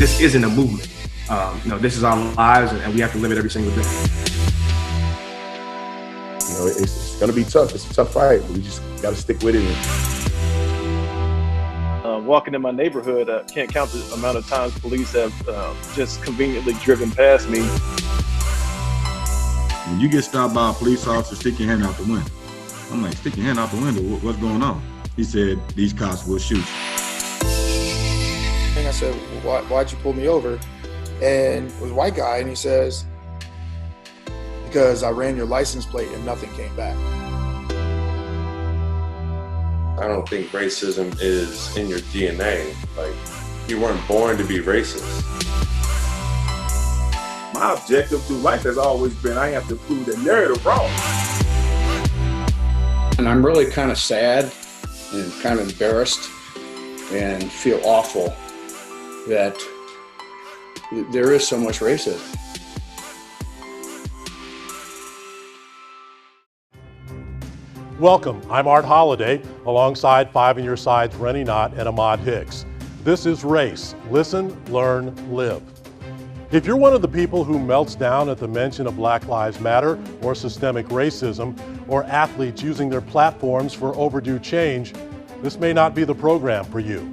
this isn't a movement. This is our lives, and we have to live it every single day. It's going to be tough. It's a tough fight, but we just got to stick with it. Walking in my neighborhood, can't count the amount of times police have just conveniently driven past me. When you get stopped by a police officer, stick your hand out the window. I'm like, stick your hand out the window? What's going on? He said, these cops will shoot you. And I said, why'd you pull me over? And it was a white guy, and he says, because I ran your license plate and nothing came back. I don't think racism is in your DNA. Like, you weren't born to be racist. My objective through life has always been I have to prove the narrative wrong. And I'm really kind of sad and kind of embarrassed and feel awful that there is so much racism. Welcome, I'm Art Holliday, alongside Five on Your Side's Rennie Knott and Ahmad Hicks. This is Race. Listen, learn, live. If you're one of the people who melts down at the mention of Black Lives Matter or systemic racism, or athletes using their platforms for overdue change, this may not be the program for you.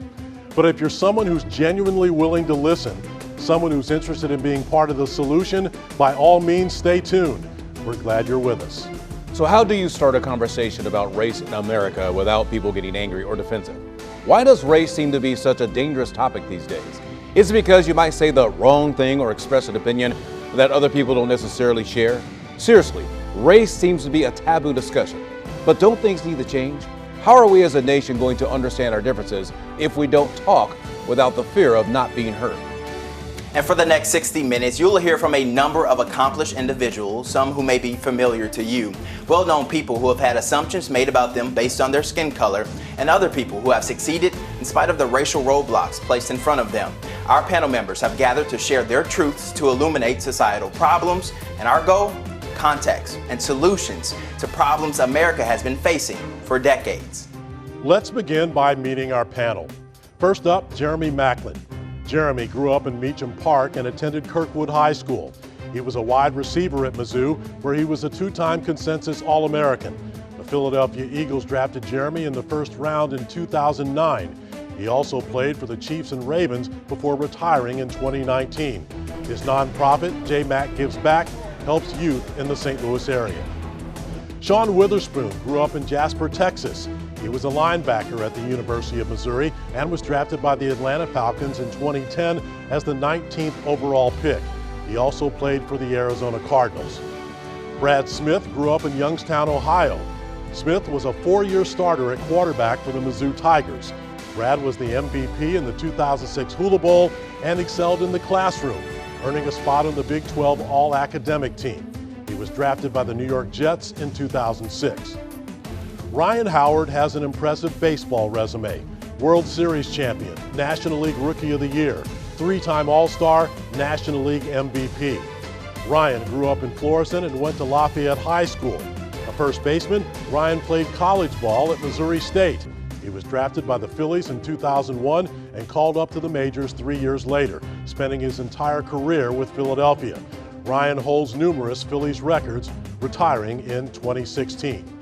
But if you're someone who's genuinely willing to listen, someone who's interested in being part of the solution, by all means stay tuned. We're glad you're with us. So how do you start a conversation about race in America without people getting angry or defensive? Why does race seem to be such a dangerous topic these days? Is it because you might say the wrong thing or express an opinion that other people don't necessarily share? Seriously, race seems to be a taboo discussion. But don't things need to change? How are we as a nation going to understand our differences if we don't talk without the fear of not being heard? And for the next 60 minutes, you'll hear from a number of accomplished individuals, some who may be familiar to you, well-known people who have had assumptions made about them based on their skin color, and other people who have succeeded in spite of the racial roadblocks placed in front of them. Our panel members have gathered to share their truths to illuminate societal problems, and our goal? Context and solutions to problems America has been facing for decades. Let's begin by meeting our panel. First up, Jeremy Macklin. Jeremy grew up in Meacham Park and attended Kirkwood High School. He was a wide receiver at Mizzou, where he was a two-time consensus All-American. The Philadelphia Eagles drafted Jeremy in the first round in 2009. He also played for the Chiefs and Ravens before retiring in 2019. His nonprofit, J-Mac Gives Back, helps youth in the St. Louis area. Sean Witherspoon grew up in Jasper, Texas. He was a linebacker at the University of Missouri and was drafted by the Atlanta Falcons in 2010 as the 19th overall pick. He also played for the Arizona Cardinals. Brad Smith grew up in Youngstown, Ohio. Smith was a four-year starter at quarterback for the Mizzou Tigers. Brad was the MVP in the 2006 Hula Bowl and excelled in the classroom, earning a spot on the Big 12 All-Academic team. He was drafted by the New York Jets in 2006. Ryan Howard has an impressive baseball resume. World Series champion, National League Rookie of the Year, three-time All-Star, National League MVP. Ryan grew up in Florissant and went to Lafayette High School. A first baseman, Ryan played college ball at Missouri State. He was drafted by the Phillies in 2001 and called up to the majors 3 years later, spending his entire career with Philadelphia. Ryan holds numerous Phillies records, retiring in 2016.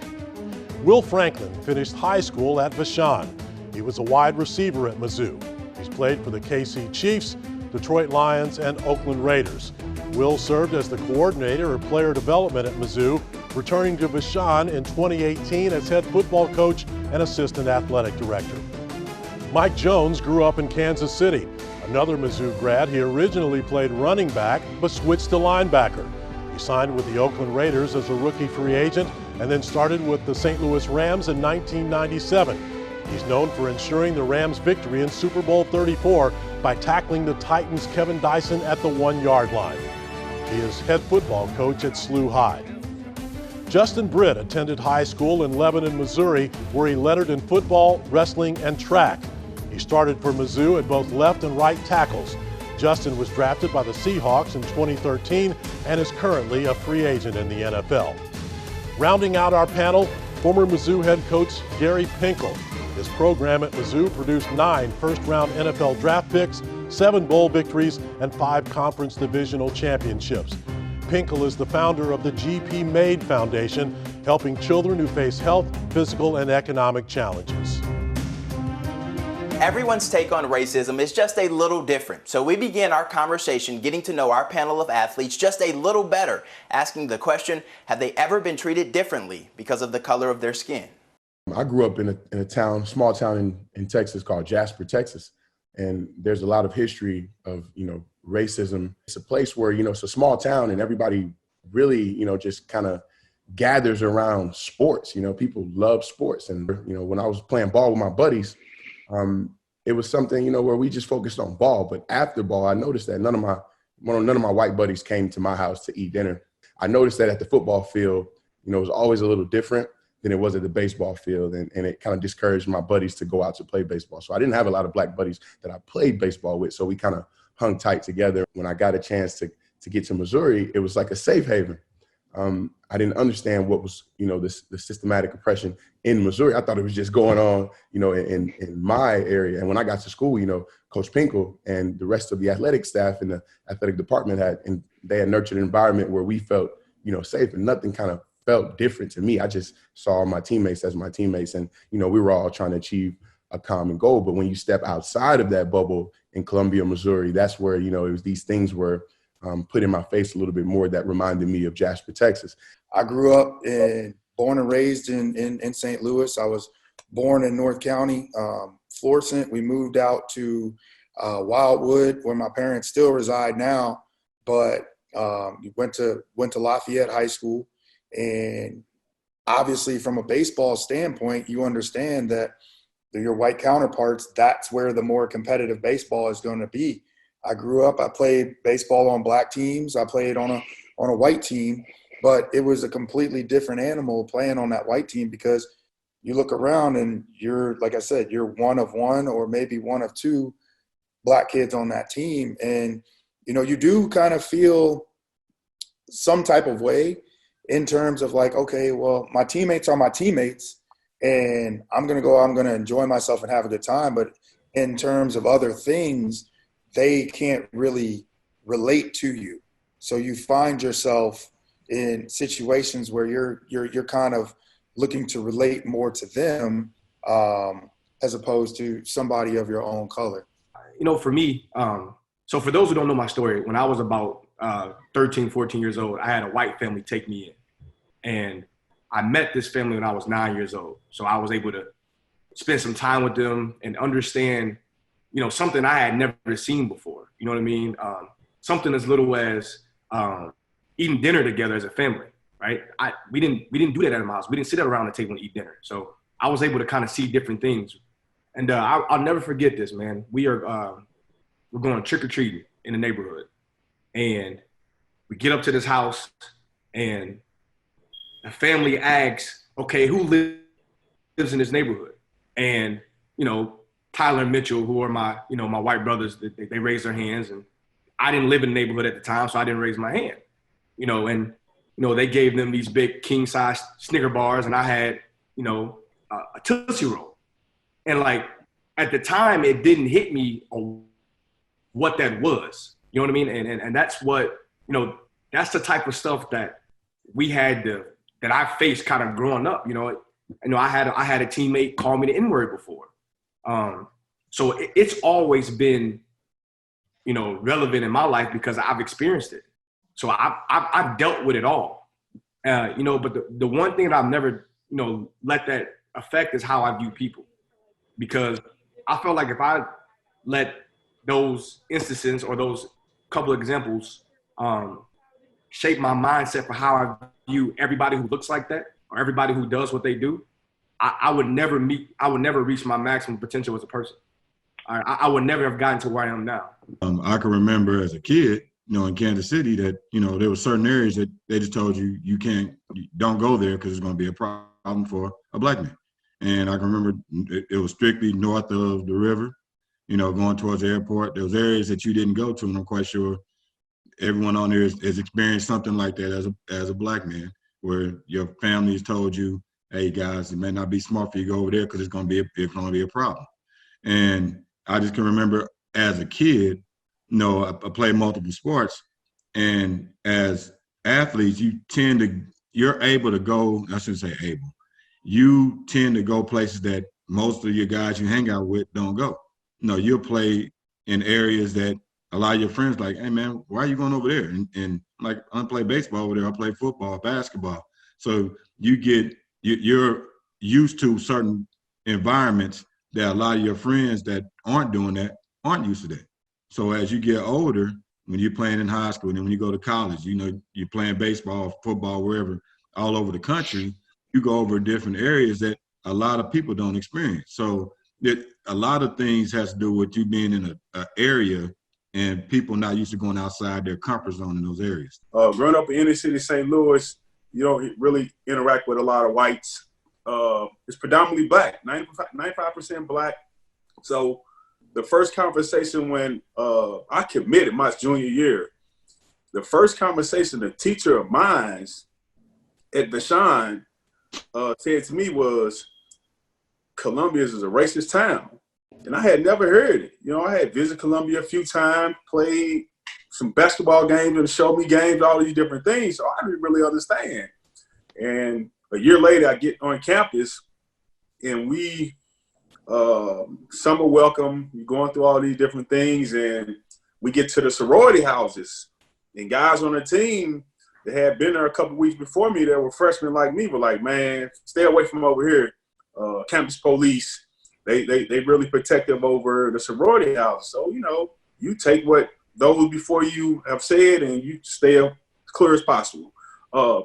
Will Franklin finished high school at Vashon. He was a wide receiver at Mizzou. He's played for the KC Chiefs, Detroit Lions, and Oakland Raiders. Will served as the coordinator of player development at Mizzou, returning to Vashon in 2018 as head football coach and assistant athletic director. Mike Jones grew up in Kansas City. Another Mizzou grad, he originally played running back but switched to linebacker. He signed with the Oakland Raiders as a rookie free agent and then started with the St. Louis Rams in 1997. He's known for ensuring the Rams' victory in Super Bowl 34 by tackling the Titans' Kevin Dyson at the 1-yard line. He is head football coach at SLU High. Justin Britt attended high school in Lebanon, Missouri, where he lettered in football, wrestling, and track. He started for Mizzou at both left and right tackles. Justin was drafted by the Seahawks in 2013 and is currently a free agent in the NFL. Rounding out our panel, former Mizzou head coach Gary Pinkel. His program at Mizzou produced 9 first-round NFL draft picks, 7 bowl victories, and 5 conference divisional championships. Pinkel is the founder of the GP Made Foundation, helping children who face health, physical, and economic challenges. Everyone's take on racism is just a little different. So we begin our conversation getting to know our panel of athletes just a little better, asking the question, have they ever been treated differently because of the color of their skin? I grew up in a town, small town in Texas called Jasper, Texas. And there's a lot of history of, racism. It's a place where, it's a small town and everybody really, just kind of gathers around sports. People love sports. And, when I was playing ball with my buddies, it was something, where we just focused on ball. But after ball, I noticed that none of my white buddies came to my house to eat dinner. I noticed that at the football field, it was always a little different than it was at the baseball field. And it kind of discouraged my buddies to go out to play baseball. So I didn't have a lot of black buddies that I played baseball with. So we kind of hung tight together. When I got a chance to get to Missouri, it was like a safe haven. I didn't understand what was, the systematic oppression in Missouri. I thought it was just going on, in my area. And when I got to school, Coach Pinkel and the rest of the athletic staff in the athletic department they had nurtured an environment where we felt, safe, and nothing kind of felt different to me. I just saw my teammates as my teammates, and, we were all trying to achieve a common goal. But when you step outside of that bubble in Columbia, Missouri, that's where, it was these things were put in my face a little bit more that reminded me of Jasper, Texas. I grew up born and raised in St. Louis. I was born in North County, Florissant. We moved out to Wildwood, where my parents still reside now, but went to Lafayette High School. And obviously from a baseball standpoint, you understand that your white counterparts, that's where the more competitive baseball is going to be. I grew up, I played baseball on black teams. I played on a white team, but it was a completely different animal playing on that white team, because you look around and you're, like I said, you're one of one or maybe one of 2 black kids on that team. And, you do kind of feel some type of way in terms of like, okay, well, my teammates are my teammates and I'm going to enjoy myself and have a good time. But in terms of other things, they can't really relate to you. So you find yourself in situations where you're kind of looking to relate more to them as opposed to somebody of your own color. For me, so for those who don't know my story, when I was about 13, 14 years old, I had a white family take me in. And I met this family when I was 9 years old. So I was able to spend some time with them and understand, something I had never seen before. You know what I mean? Something as little as eating dinner together as a family, right? We didn't do that at my house. We didn't sit around the table and eat dinner. So I was able to kind of see different things. And I'll never forget this, man. We're going trick-or-treating in the neighborhood. And we get up to this house and the family asks, okay, who lives in this neighborhood? And, Tyler and Mitchell, who are my white brothers, they raised their hands, and I didn't live in the neighborhood at the time, so I didn't raise my hand, and, they gave them these big king size Snicker bars, and I had, a Tootsie Roll. And like, at the time, it didn't hit me on what that was, you know what I mean? And that's what, that's the type of stuff that that I faced kind of growing up, I had a teammate call me the N-word before. So it's always been, relevant in my life because I've experienced it. So I've dealt with it all, but the one thing that I've never, let that affect is how I view people, because I felt like if I let those instances or those couple of examples shape my mindset for how I view everybody who looks like that or everybody who does what they do, I would never reach my maximum potential as a person. I would never have gotten to where I am now. I can remember as a kid, in Kansas City that, there were certain areas that they just told you, you don't go there because it's going to be a problem for a black man. And I can remember it was strictly north of the river, going towards the airport. There was areas that you didn't go to, and I'm quite sure everyone on there has experienced something like that as a black man, where your family has told you, hey guys, it may not be smart for you to go over there because it's going to be a problem. And I just can remember as a kid, I played multiple sports, and as athletes, you're able to go. I shouldn't say able. You tend to go places that most of your guys you hang out with don't go. You'll play in areas that a lot of your friends like, hey man, why are you going over there? And like, I don't play baseball over there. I play football, basketball. So you're used to certain environments that a lot of your friends that aren't doing that aren't used to that. So as you get older, when you're playing in high school and then when you go to college, you're playing baseball, football, wherever, all over the country, you go over different areas that a lot of people don't experience. So a lot of things has to do with you being in an area and people not used to going outside their comfort zone in those areas. Growing up in inner city St. Louis, you don't really interact with a lot of whites. It's predominantly black, 95% black. So the first conversation when I committed my junior year, the first conversation a teacher of mine at Vashon said to me was, Columbia is a racist town. And I had never heard it. I had visited Columbia a few times, played some basketball games and showed me games, all these different things. So I didn't really understand. And a year later, I get on campus and we summer welcome, you're going through all these different things, and we get to the sorority houses. And guys on the team that had been there a couple weeks before me that were freshmen like me were like, man, stay away from over here. Campus police, they really protective over the sorority house. So, you take what those before you have said and you stay as clear as possible.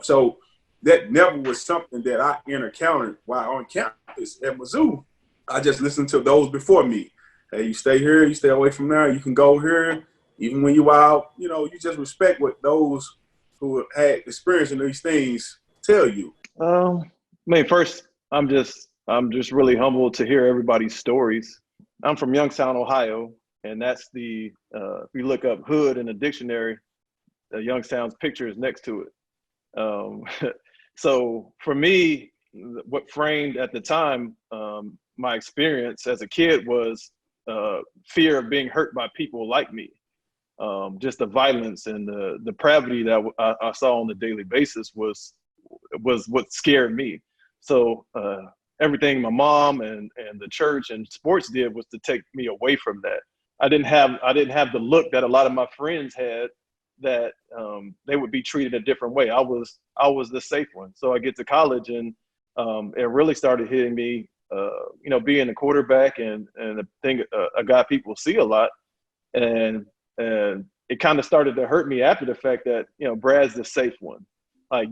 So that never was something that I encountered while on campus at Mizzou. I just listened to those before me. Hey, you stay here, you stay away from there, you can go here. Even when you out, you just respect what those who have had experience in these things tell you. First, I'm just really humbled to hear everybody's stories. I'm from Youngstown, Ohio, and that's if you look up hood in a dictionary, Youngstown's picture is next to it. So for me, what framed at the time my experience as a kid was fear of being hurt by people like me. Just the violence and the depravity that I saw on a daily basis was what scared me. So everything my mom and the church and sports did was to take me away from that. I didn't have the look that a lot of my friends had, that they would be treated a different way. I was the safe one. So I get to college and it really started hitting me, being a quarterback and a guy people see a lot. And it kind of started to hurt me after the fact that, Brad's the safe one. Like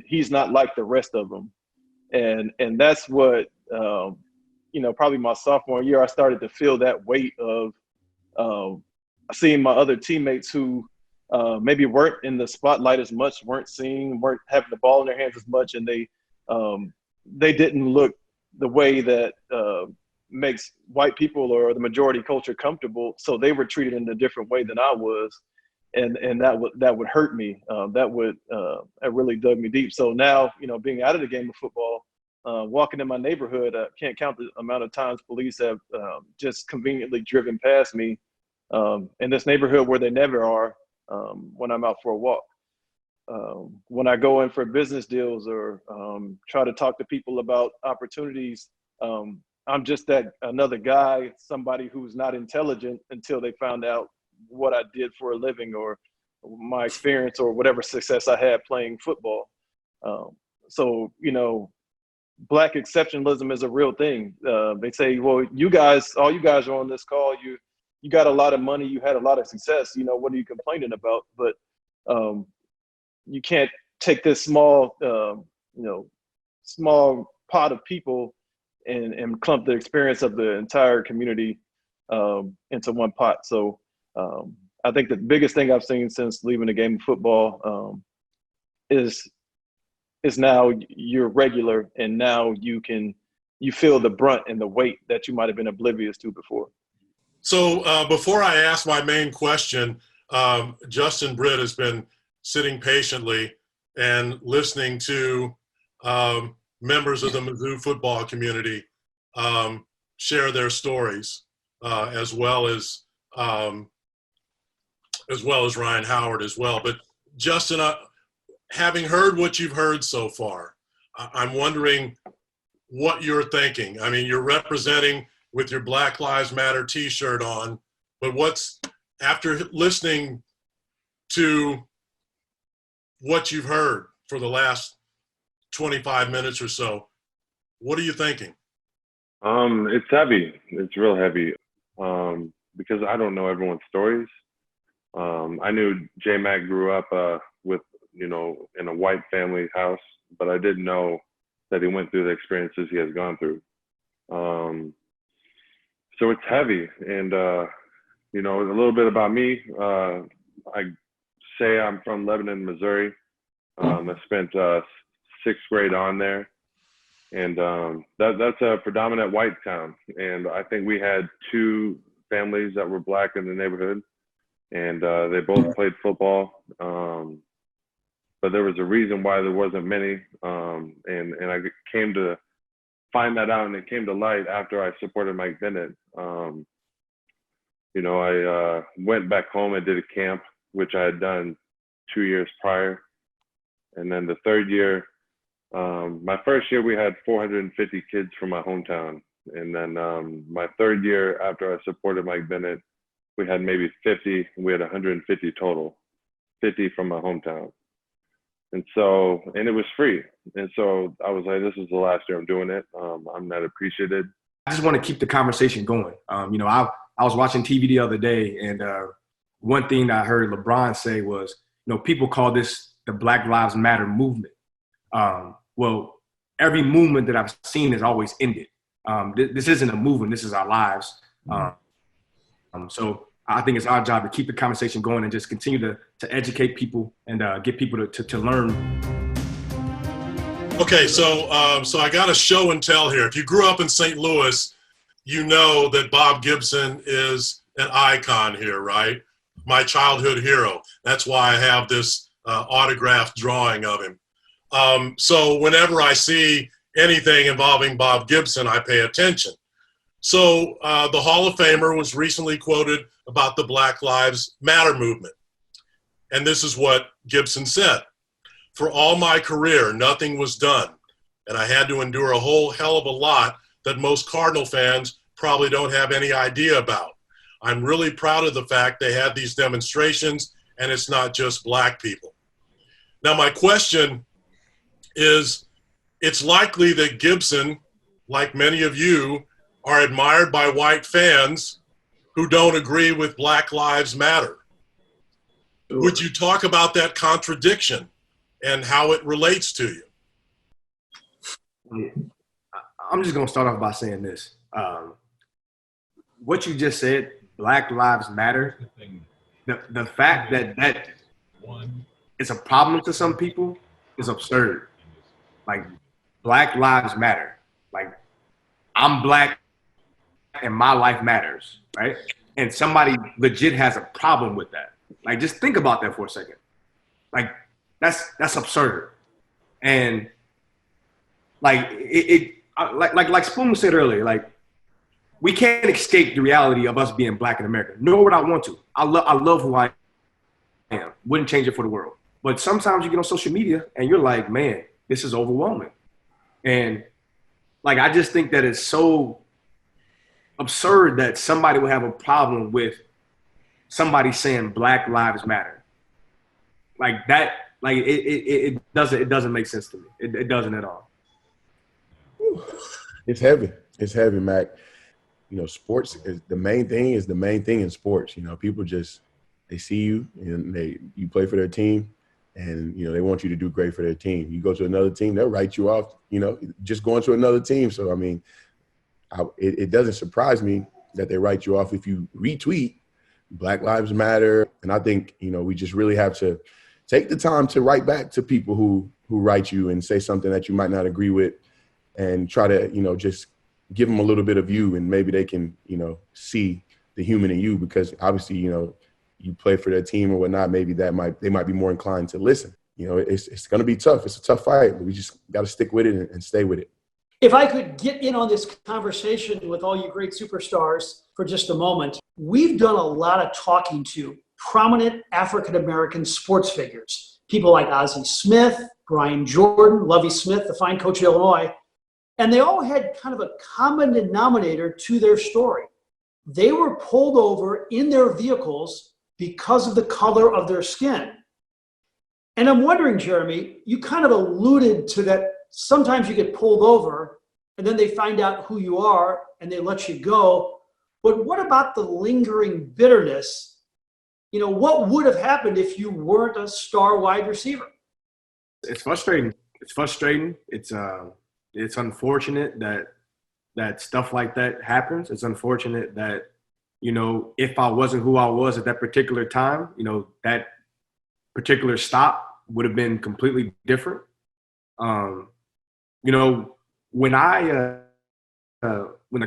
he's not like the rest of them. And that's what, probably my sophomore year, I started to feel that weight of seeing my other teammates who maybe weren't in the spotlight as much, weren't having the ball in their hands as much, and they didn't look the way that makes white people or the majority culture comfortable. So they were treated in a different way than I was. And that would hurt me. It really dug me deep. So now, being out of the game of football, walking in my neighborhood, I can't count the amount of times police have just conveniently driven past me in this neighborhood where they never are when I'm out for a walk. When I go in for business deals or try to talk to people about opportunities, I'm just another guy, somebody who's not intelligent until they found out what I did for a living or my experience or whatever success I had playing football. So, Black exceptionalism is a real thing. They say, well, all you guys are on this call. You got a lot of money. You had a lot of success. What are you complaining about? But you can't take this small pot of people and clump the experience of the entire community into one pot. So I think the biggest thing I've seen since leaving the game of football is now you're regular, and now you feel the brunt and the weight that you might have been oblivious to before. So before I ask my main question, Justin Britt has been sitting patiently and listening to members of the Mizzou football community share their stories, as well as Ryan Howard as well. But Justin, having heard what you've heard so far, I'm wondering what you're thinking. I mean, you're representing with your Black Lives Matter T-shirt on, but after listening to what you've heard for the last 25 minutes or so, what are you thinking? It's heavy. It's real heavy because I don't know everyone's stories. I knew J-Mac grew up with, in a white family house, but I didn't know that he went through the experiences he has gone through. So it's heavy. And, a little bit about me. I say I'm from Lebanon, Missouri. I spent sixth grade on there. And that's a predominant white town. And I think we had two families that were Black in the neighborhood. And they both played football. But there was a reason why there wasn't many. And I came to find that out, and it came to light after I supported Mike Bennett. I went back home and did a camp, which I had done 2 years prior. And then the third year, my first year, we had 450 kids from my hometown. And then my third year, after I supported Mike Bennett, we had maybe 50, and we had 150 total, 50 from my hometown. And it was free. And so I was like, this is the last year I'm doing it. I'm not appreciated. I just want to keep the conversation going. I was watching TV the other day, and one thing that I heard LeBron say was, people call this the Black Lives Matter movement. Well, every movement that I've seen has always ended. This isn't a movement. This is our lives. So I think it's our job to keep the conversation going and just continue to educate people and get people to learn. Okay, so I got a show and tell here. If you grew up in St. Louis, you know that Bob Gibson is an icon here, right? My childhood hero. That's why I have this autographed drawing of him. So whenever I see anything involving Bob Gibson, I pay attention. So the Hall of Famer was recently quoted about the Black Lives Matter movement. And this is what Gibson said. For all my career, nothing was done. And I had to endure a whole hell of a lot that most Cardinal fans probably don't have any idea about. I'm really proud of the fact they had these demonstrations, and it's not just Black people. Now, my question is, it's likely that Gibson, like many of you, are admired by white fans who don't agree with Black Lives Matter. Sure. Would you talk about that contradiction and how it relates to you? I'm just going to start off by saying this. What you just said, Black Lives Matter, the fact that it's a problem to some people is absurd. Like, Black Lives Matter. Like, I'm Black and my life matters, right? And somebody legit has a problem with that. Like, just think about that for a second. Like, that's absurd. And like like Spoon said earlier, like, we can't escape the reality of us being Black in America, nor would I want to. I love who I am. Wouldn't change it for the world. But sometimes you get on social media and you're like, man, this is overwhelming. And like, I just think that it's so absurd that somebody would have a problem with somebody saying Black Lives Matter. Like that, like it doesn't make sense to me. It doesn't at all. It's heavy. It's heavy, Mac. Sports is the main thing in sports. People just, they see you and you play for their team, and they want you to do great for their team. You go to another team, they'll write you off, just going to another team. So I mean, it doesn't surprise me that they write you off if you retweet Black Lives Matter. And I think, we just really have to take the time to write back to people who write you and say something that you might not agree with, and try to, just give them a little bit of you, and maybe they can, see the human in you, because obviously, you play for their team or whatnot. Maybe they might be more inclined to listen. you know, it's going to be tough. It's a tough fight, but we just got to stick with it and stay with it. If I could get in on this conversation with all you great superstars for just a moment, we've done a lot of talking to prominent African-American sports figures, people like Ozzie Smith, Brian Jordan, Lovie Smith, the fine coach of Illinois, and they all had kind of a common denominator to their story. They were pulled over in their vehicles because of the color of their skin. And I'm wondering, Jeremy, you kind of alluded to that. Sometimes you get pulled over and then they find out who you are and they let you go. But what about the lingering bitterness? You know, what would have happened if you weren't a star wide receiver? It's frustrating. It's frustrating. It's unfortunate that stuff like that happens. It's unfortunate that, you know, if I wasn't who I was at that particular time, you know, that particular stop would have been completely different. You know, when the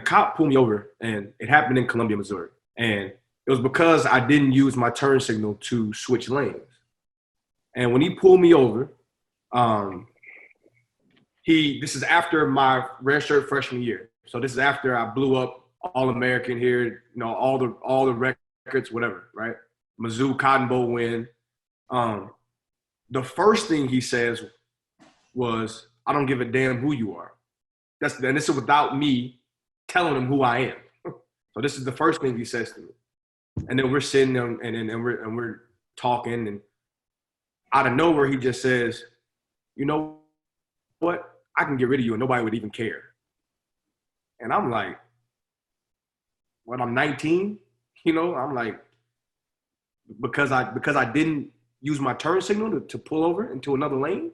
cop pulled me over, and it happened in Columbia, Missouri, and it was because I didn't use my turn signal to switch lanes. And when he pulled me over, this is after my redshirt freshman year. So this is after I blew up All-American here, you know, all the records, whatever, right? Mizzou Cotton Bowl win. The first thing he says was, "I don't give a damn who you are." And this is without me telling him who I am. So this is the first thing he says to me. And then we're sitting there and we're talking, and out of nowhere he just says, "You know what? I can get rid of you and nobody would even care." And I'm like, "What? I'm 19?" You know, I'm like, because I didn't use my turn signal to pull over into another lane.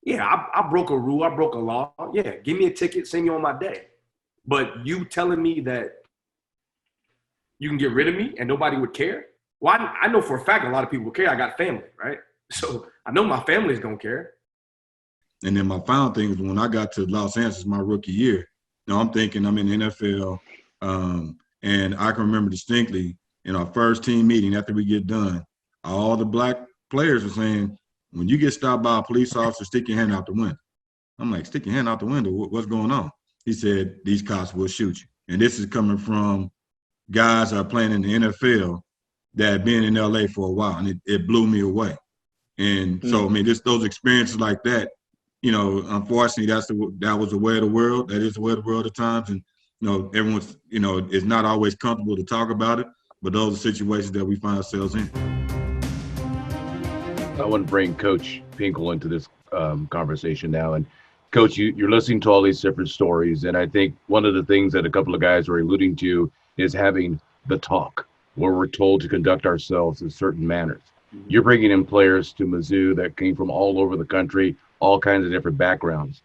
Yeah, I broke a rule. I broke a law. Yeah, give me a ticket, send me on my day. But you telling me that you can get rid of me and nobody would care? Well, I know for a fact a lot of people would care. I got family, right? So I know my family's gonna care. And then my final thing is when I got to Los Angeles my rookie year, now I'm thinking I'm in the NFL, and I can remember distinctly in our first team meeting after we get done, all the black players were saying, "When you get stopped by a police officer, stick your hand out the window." I'm like, "Stick your hand out the window? What's going on?" He said, "These cops will shoot you." And this is coming from guys that are playing in the NFL that have been in LA for a while, and it blew me away. And so, I mean, those experiences like that, you know, unfortunately, that was the way of the world. That is the way of the world at times. And, you know, everyone's, you know, is not always comfortable to talk about it, but those are situations that we find ourselves in. I want to bring Coach Pinkel into this conversation now. And Coach, you're listening to all these different stories. And I think one of the things that a couple of guys were alluding to is having the talk, where we're told to conduct ourselves in certain manners. You're bringing in players to Mizzou that came from all over the country, all kinds of different backgrounds.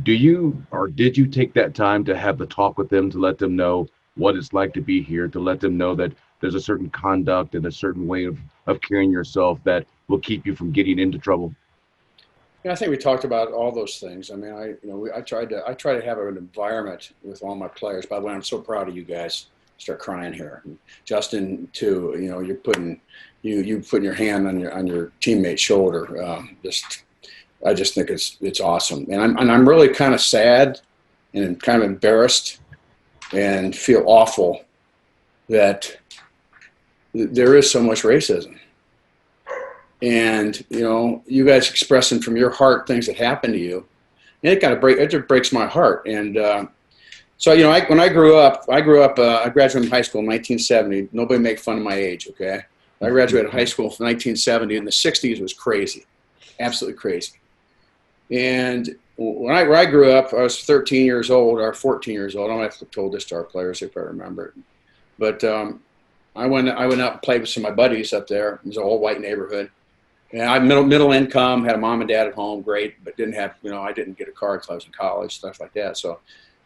Do you, or did you take that time to have the talk with them to let them know what it's like to be here, to let them know that there's a certain conduct and a certain way of carrying yourself that will keep you from getting into trouble? Yeah, I think we talked about all those things. I mean, I try to have an environment with all my players. By the way, I'm so proud of you guys. Start crying here, Justin too. You know, you're putting your hand on your teammate's shoulder. I just think it's awesome, and I'm really kind of sad and kind of embarrassed and feel awful that there is so much racism. And, you know, you guys expressing from your heart things that happen to you, and it just breaks my heart. And so, you know, when I grew up, I graduated from high school in 1970. Nobody make fun of my age, okay? I graduated high school in 1970, and the 60s was crazy, absolutely crazy. And when I grew up, I was 13 years old or 14 years old. I don't have to told this to our players if I remember it. But I went out and played with some of my buddies up there. It was an all-white neighborhood. And I middle income, had a mom and dad at home, great, but didn't have, you know, I didn't get a car until I was in college, stuff like that. So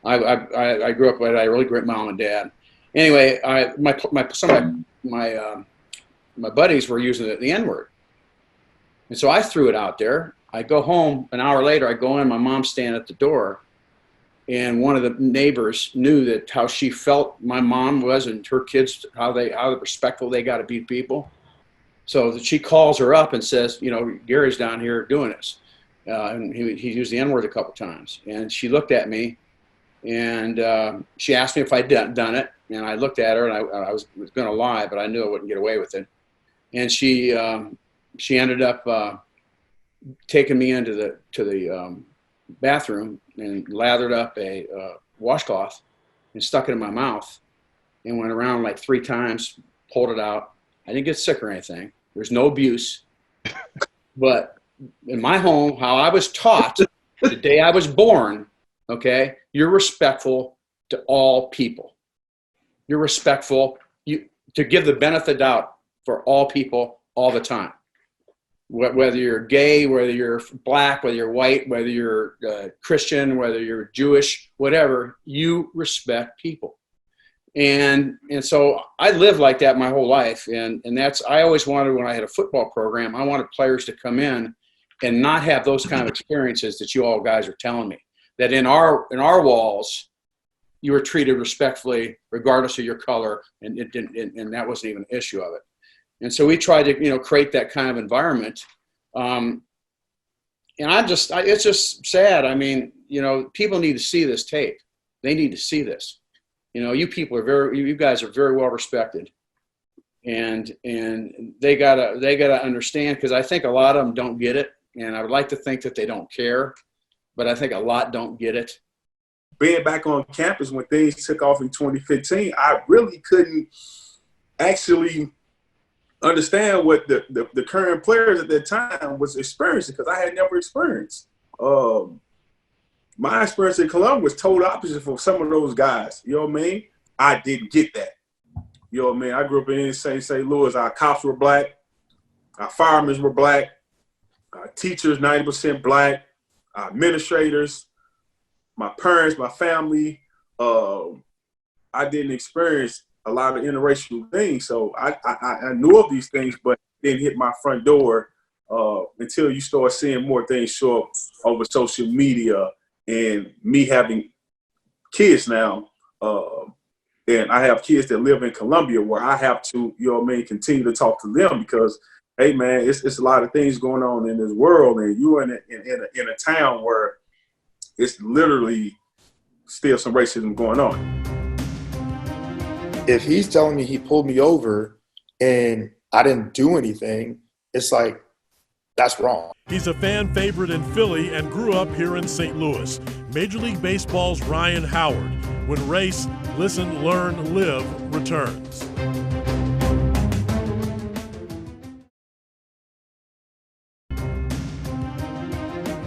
I grew up with a really great mom and dad. Anyway, some of my buddies were using the N-word. And so I threw it out there. I go home, an hour later, I go in, my mom's standing at the door. And one of the neighbors knew that how she felt my mom was and her kids, how respectful they got to be people. So she calls her up and says, you know, Gary's down here doing this. And he used the N-word a couple times. And she looked at me, and she asked me if I'd done it. And I looked at her, and I was going to lie, but I knew I wouldn't get away with it. And she ended up taking me into the bathroom and lathered up a washcloth and stuck it in my mouth and went around like 3 times, pulled it out. I didn't get sick or anything. There's no abuse. But in my home, how I was taught the day I was born, okay, you're respectful to all people. You're respectful to give the benefit of doubt for all people all the time. Whether you're gay, whether you're black, whether you're white, whether you're Christian, whether you're Jewish, whatever, you respect people. And so I lived like that my whole life. And that's, I always wanted, when I had a football program, I wanted players to come in and not have those kind of experiences that you all guys are telling me. That in our walls, you were treated respectfully regardless of your color, and that wasn't even an issue of it. And so we tried to, you know, create that kind of environment. And it's just sad. I mean, you know, people need to see this tape. They need to see this. You know, you guys are very well respected, and they gotta understand, because I think a lot of them don't get it, and I would like to think that they don't care, but I think a lot don't get it. Being back on campus when things took off in 2015, I really couldn't actually understand what the current players at that time was experiencing, because I had never experienced. My experience in Columbia was total opposite for some of those guys. You know what I mean? I didn't get that. You know what I mean? I grew up in St. Louis. Our cops were black. Our firemen were black. Our teachers, 90% black. Our administrators, my parents, my family. I didn't experience a lot of interracial things. So I knew of these things, but it didn't hit my front door until you start seeing more things show up over social media. And me having kids now, and I have kids that live in Columbia, where I have to, you know what I mean, continue to talk to them, because, hey man, it's a lot of things going on in this world, and you're in a town where it's literally still some racism going on. If he's telling me he pulled me over and I didn't do anything, it's like, that's wrong. He's a fan favorite in Philly and grew up here in St. Louis. Major League Baseball's Ryan Howard. When Race, Listen, Learn, Live returns.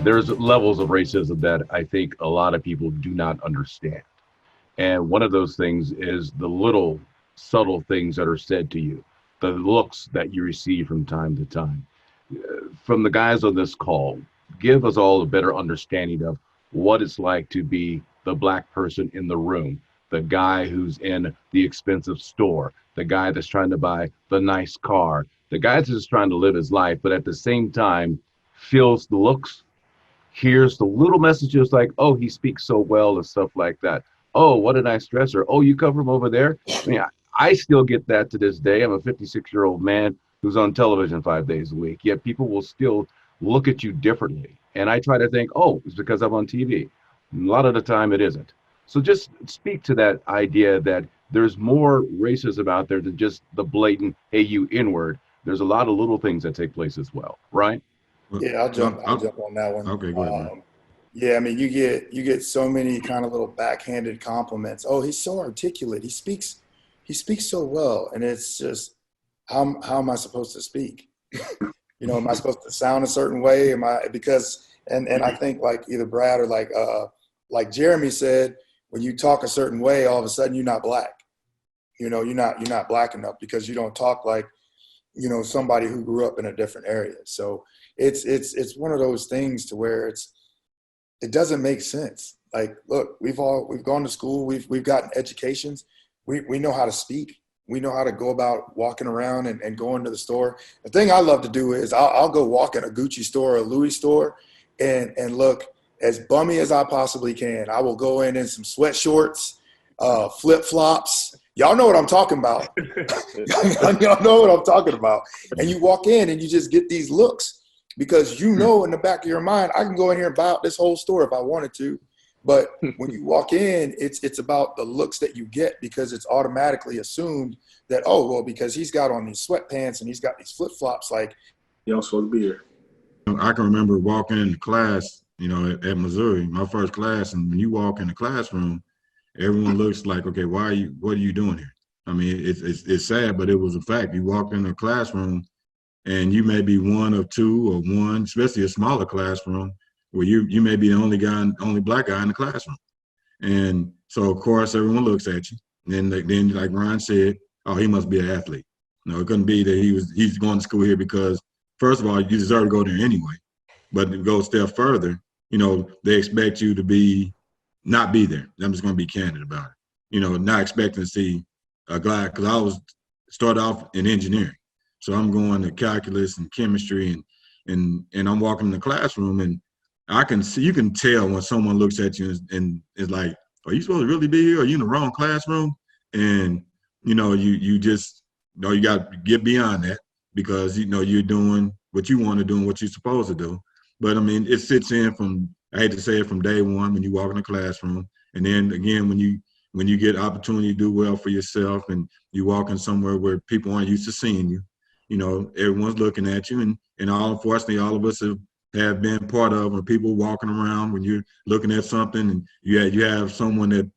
There's levels of racism that I think a lot of people do not understand. And one of those things is the little subtle things that are said to you, the looks that you receive from time to time. From the guys on this call, give us all a better understanding of what it's like to be the black person in the room, the guy who's in the expensive store, the guy that's trying to buy the nice car, the guy that's just trying to live his life, but at the same time feels the looks, hears the little messages like, oh, he speaks so well and stuff like that. Oh, what a nice dresser. Oh, you come from over there? I mean, I still get that to this day. I'm a 56-year-old man who's on television 5 days a week, yet people will still look at you differently. And I try to think, oh, it's because I'm on TV. A lot of the time it isn't. So just speak to that idea that there's more racism out there than just the blatant, hey, you N-word. There's a lot of little things that take place as well, right? Yeah, I'll jump on that one. Okay, go ahead. Yeah, I mean, you get so many kind of little backhanded compliments. Oh, he's so articulate. He speaks so well. And it's just, how am I supposed to speak? You know, am I supposed to sound a certain way? Because I think like either Brad or like Jeremy said, when you talk a certain way, all of a sudden you're not black. You know, you're not black enough because you don't talk like, you know, somebody who grew up in a different area. So it's one of those things to where it doesn't make sense. Like, look, we've gone to school, we've gotten educations, we know how to speak. We know how to go about walking around and going to the store. The thing I love to do is I'll go walk in a Gucci store or a Louis store and look as bummy as I possibly can. I will go in some sweat shorts, flip-flops, Y'all know what I'm talking about. Y'all know what I'm talking about. And you walk in and you just get these looks because you know in the back of your mind, I can go in here and buy out this whole store if I wanted to. But when you walk in, it's about the looks that you get because it's automatically assumed that, oh, well, because he's got on these sweatpants and he's got these flip-flops, like, You don't supposed to be here. I can remember walking into class, at Missouri, my first class, and when you walk in the classroom, everyone looks like, okay, what are you doing here? I mean, it's sad, but it was a fact. You walk in a classroom and you may be one of two or one, especially a smaller classroom, where you may be the only black guy in the classroom. And so, of course, everyone looks at you. And then like Ryan said, oh, he must be an athlete. No, it couldn't be that he's going to school here because, first of all, you deserve to go there anyway. But to go a step further, they expect you to not be there. I'm just going to be candid about it. Not expecting to see a guy, because I started off in engineering. So I'm going to calculus and chemistry and I'm walking in the classroom and you can tell when someone looks at you and is like, are you supposed to really be here? Are you in the wrong classroom? And, you just, you got to get beyond that because, you're doing what you want to do and what you're supposed to do. But I mean, it sits in I hate to say it, from day one when you walk in the classroom. And then again, when you get opportunity to do well for yourself and you walk in somewhere where people aren't used to seeing you, everyone's looking at you. And unfortunately, all of us have been part of when people walking around when you're looking at something and you have someone that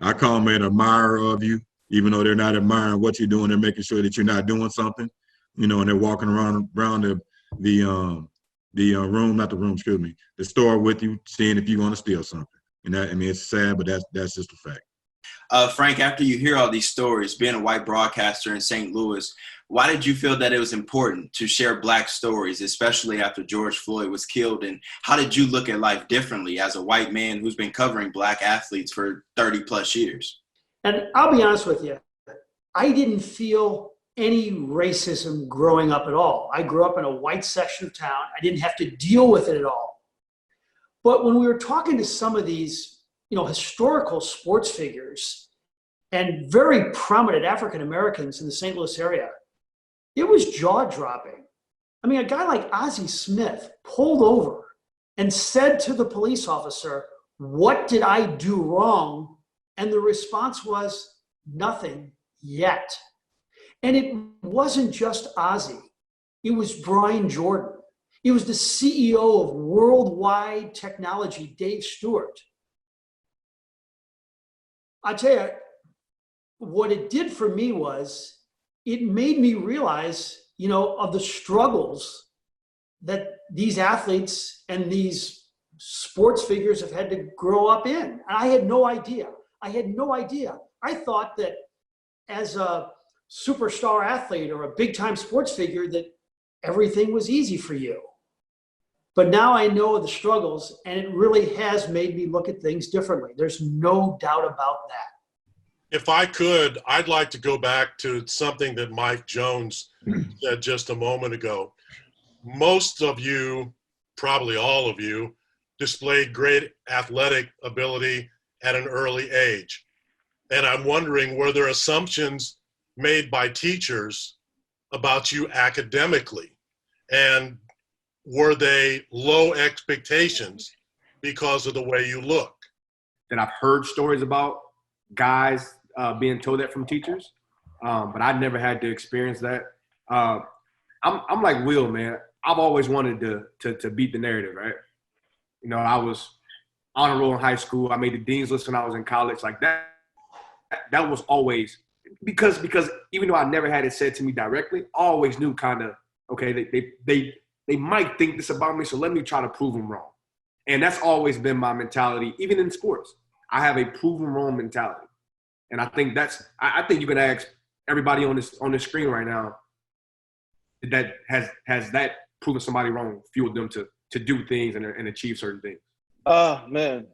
I call them an admirer of you, even though they're not admiring what you're doing, they're making sure that you're not doing something, and they're walking around the store with you, seeing if you're going to steal something. And that, I mean, it's sad, but that's just a fact. Frank, after you hear all these stories, being a white broadcaster in St. Louis, why did you feel that it was important to share Black stories, especially after George Floyd was killed? And how did you look at life differently as a white man who's been covering Black athletes for 30 plus years? And I'll be honest with you, I didn't feel any racism growing up at all. I grew up in a white section of town. I didn't have to deal with it at all. But when we were talking to some of these, historical sports figures and very prominent African Americans in the St. Louis area, it was jaw-dropping. I mean, a guy like Ozzie Smith pulled over and said to the police officer, "What did I do wrong?" And the response was, "Nothing yet." And it wasn't just Ozzie. It was Brian Jordan. It was the CEO of Worldwide Technology, Dave Stewart. I tell you, what it did for me was it made me realize, of the struggles that these athletes and these sports figures have had to grow up in. And I had no idea. I thought that as a superstar athlete or a big-time sports figure that everything was easy for you. But now I know the struggles, and it really has made me look at things differently. There's no doubt about that. If I could, I'd like to go back to something that Mike Jones said just a moment ago. Most of you, probably all of you, displayed great athletic ability at an early age. And I'm wondering, were there assumptions made by teachers about you academically? And were they low expectations because of the way you look? That I've heard stories about guys being told that from teachers, but I never had to experience that. I'm like Will, man. I've always wanted to beat the narrative, right? I was honor roll in high school. I made the dean's list when I was in college. Like that was always because even though I never had it said to me directly, I always knew kind of, okay, they might think this about me, so let me try to prove them wrong. And that's always been my mentality, even in sports. I have a proven wrong mentality. And I think I think you can ask everybody on this screen right now that has that proven somebody wrong, fueled them to do things and achieve certain things. Man,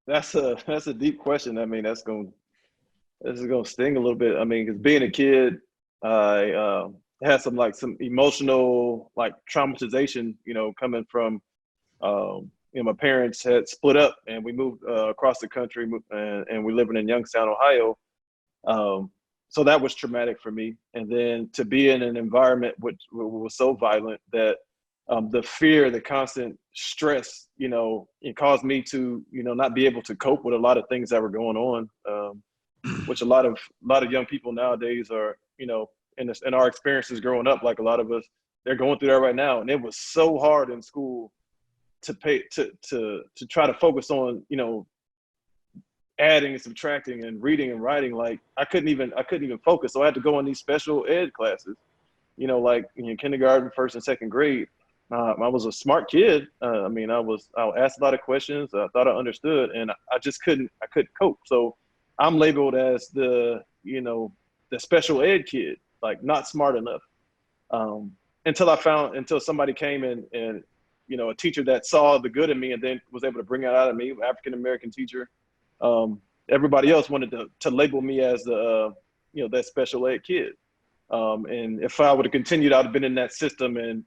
that's a deep question. I mean, this is gonna sting a little bit. I mean, because being a kid, I had some emotional traumatization, coming from, my parents had split up and we moved across the country and we're living in Youngstown, Ohio. so that was traumatic for me. And then to be in an environment which was so violent that the fear, the constant stress, it caused me to, not be able to cope with a lot of things that were going on, which a lot of young people nowadays are, in our experiences growing up, like a lot of us, they're going through that right now. And it was so hard in school to try to focus on, adding and subtracting and reading and writing. Like I couldn't even focus. So I had to go in these special ed classes, like in kindergarten, first and second grade. I was a smart kid. I asked a lot of questions. I thought I understood, and I just couldn't cope. So I'm labeled as the special ed kid, like not smart enough. Until somebody came and a teacher that saw the good in me and then was able to bring it out of me, African-American teacher. Everybody else wanted to label me as the, that special ed kid. And if I would have continued, I'd have been in that system, and,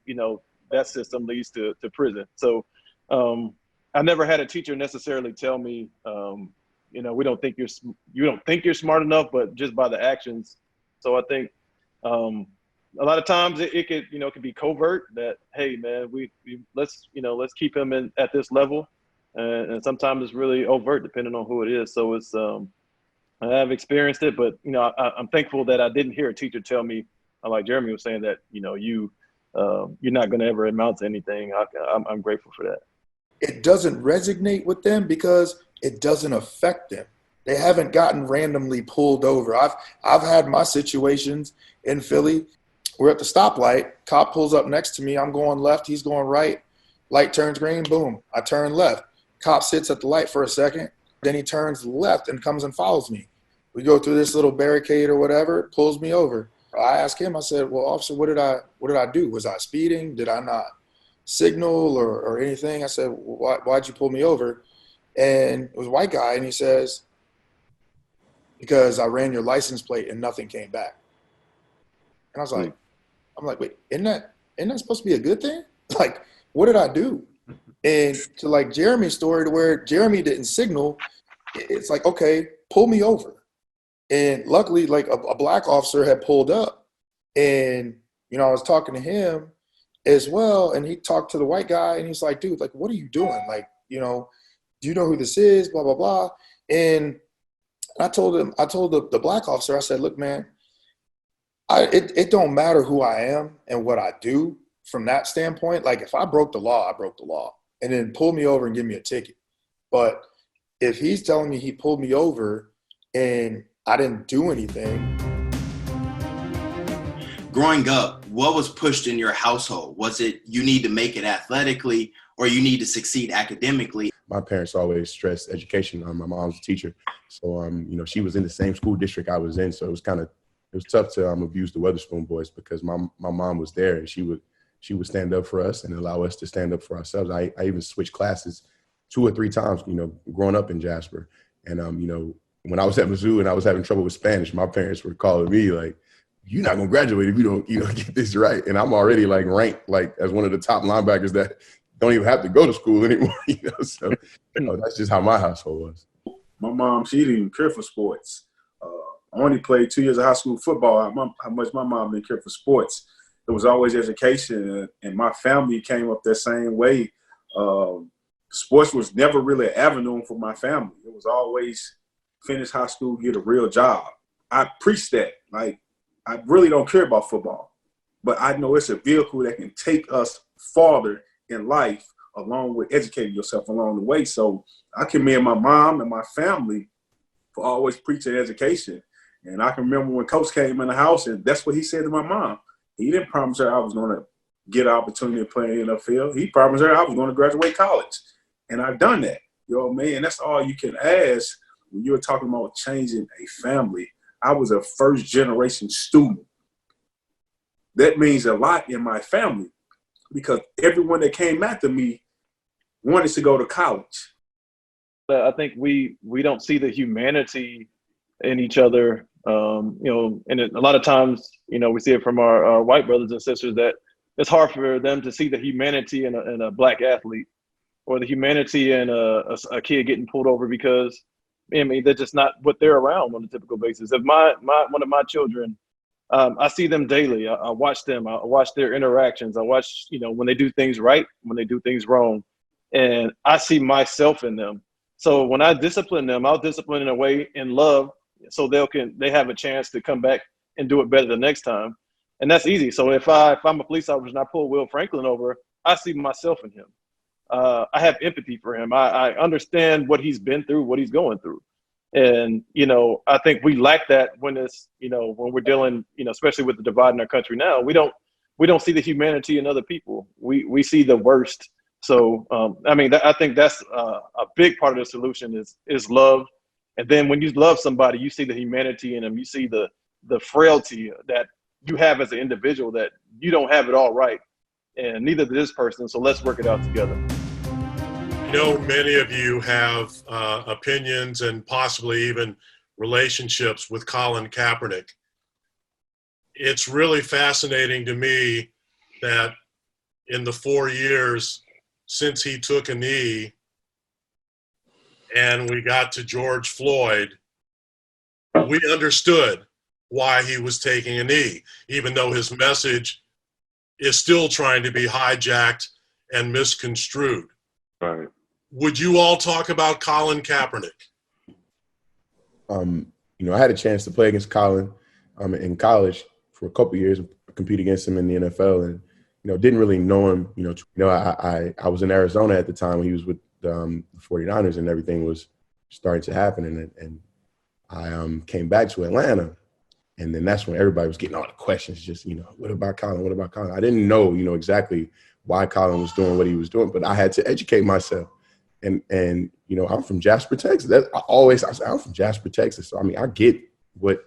that system leads to prison. So I never had a teacher necessarily tell me, you don't think you're smart enough, but just by the actions. So I think a lot of times it could, it could be covert that, hey man, let's keep him at this level. And sometimes it's really overt depending on who it is. So it's, I have experienced it, but, I'm thankful that I didn't hear a teacher tell me, like Jeremy was saying, that, you're not going to ever amount to anything. I'm grateful for that. It doesn't resonate with them because it doesn't affect them. They haven't gotten randomly pulled over. I've had my situations in Philly. We're at the stoplight. Cop pulls up next to me. I'm going left. He's going right. Light turns green. Boom. I turn left. Cop sits at the light for a second. Then he turns left and comes and follows me. We go through this little barricade or whatever. Pulls me over. I asked him. I said, "Well, officer, what did I do? Was I speeding? Did I not signal or anything?" I said, "Why'd you pull me over?" And it was a white guy, and he says, "Because I ran your license plate and nothing came back." And I was like, wait, isn't that supposed to be a good thing? Like, what did I do? And to like Jeremy's story, to where Jeremy didn't signal, it's like, okay, pull me over. And luckily, like a black officer had pulled up, and I was talking to him as well, and he talked to the white guy, and he's like, "Dude, like, what are you doing? Like, do you know who this is? Blah blah blah." And I told the black officer, I said, "Look, man, it don't matter who I am and what I do from that standpoint. Like, if I broke the law, I broke the law, and then pull me over and give me a ticket. But if he's telling me he pulled me over and I didn't do anything." Growing up, what was pushed in your household? Was it you need to make it athletically or you need to succeed academically? My parents always stressed education. My mom's a teacher. So, she was in the same school district I was in. So it was tough to abuse the Weatherspoon boys because my mom was there, and she would stand up for us and allow us to stand up for ourselves. I even switched classes 2 or 3 times, growing up in Jasper. And, when I was at Mizzou and I was having trouble with Spanish, my parents were calling me like, "You're not going to graduate if you don't, get this right." And I'm already like ranked like as one of the top linebackers that don't even have to go to school anymore. So that's just how my household was. My mom, she didn't even care for sports. I only played 2 years of high school football. How much my mom didn't care for sports. It was always education, and my family came up that same way. Sports was never really an avenue for my family. It was always finish high school, get a real job. I preach that. Like, I really don't care about football, but I know it's a vehicle that can take us farther in life, along with educating yourself along the way. So I commend my mom and my family for always preaching education. And I can remember when Coach came in the house, and that's what he said to my mom. He didn't promise her I was going to get an opportunity to play in the field. He promised her I was going to graduate college. And I've done that. And that's all you can ask when you're talking about changing a family. I was a first-generation student. That means a lot in my family because everyone that came after me wanted to go to college. I think we don't see the humanity in each other, and a lot of times, we see it from our white brothers and sisters that it's hard for them to see the humanity in a black athlete or the humanity in a kid getting pulled over because, I mean, they're just not what they're around on a typical basis. If one of my children, I see them daily. I watch them. I watch their interactions. I watch, when they do things right, when they do things wrong, and I see myself in them. So when I discipline them, I'll discipline in a way in love, so they have a chance to come back and do it better the next time. And that's easy. So if I'm a police officer and I pull Will Franklin over, I see myself in him. I have empathy for him. I understand what he's been through, what he's going through. And, I think we lack that when it's, when we're dealing, especially with the divide in our country now, we don't see the humanity in other people. We see the worst. So, I think that's a big part of the solution is love. And then when you love somebody, you see the humanity in them. You see the frailty that you have as an individual, that you don't have it all right. And neither does this person. So let's work it out together. Many of you have opinions and possibly even relationships with Colin Kaepernick. It's really fascinating to me that in the 4 years since he took a knee and we got to George Floyd, we understood why he was taking a knee, even though his message is still trying to be hijacked and misconstrued. Right. Would you all talk about Colin Kaepernick? I had a chance to play against Colin in college for a couple of years, compete against him in the NFL, and didn't really know him. I was in Arizona at the time when he was with the 49ers, and everything was starting to happen, and I came back to Atlanta, and then that's when everybody was getting all the questions. Just what about Colin? What about Colin? I didn't know exactly why Colin was doing what he was doing, but I had to educate myself. And I'm from Jasper, Texas. I say I'm from Jasper, Texas. So I get what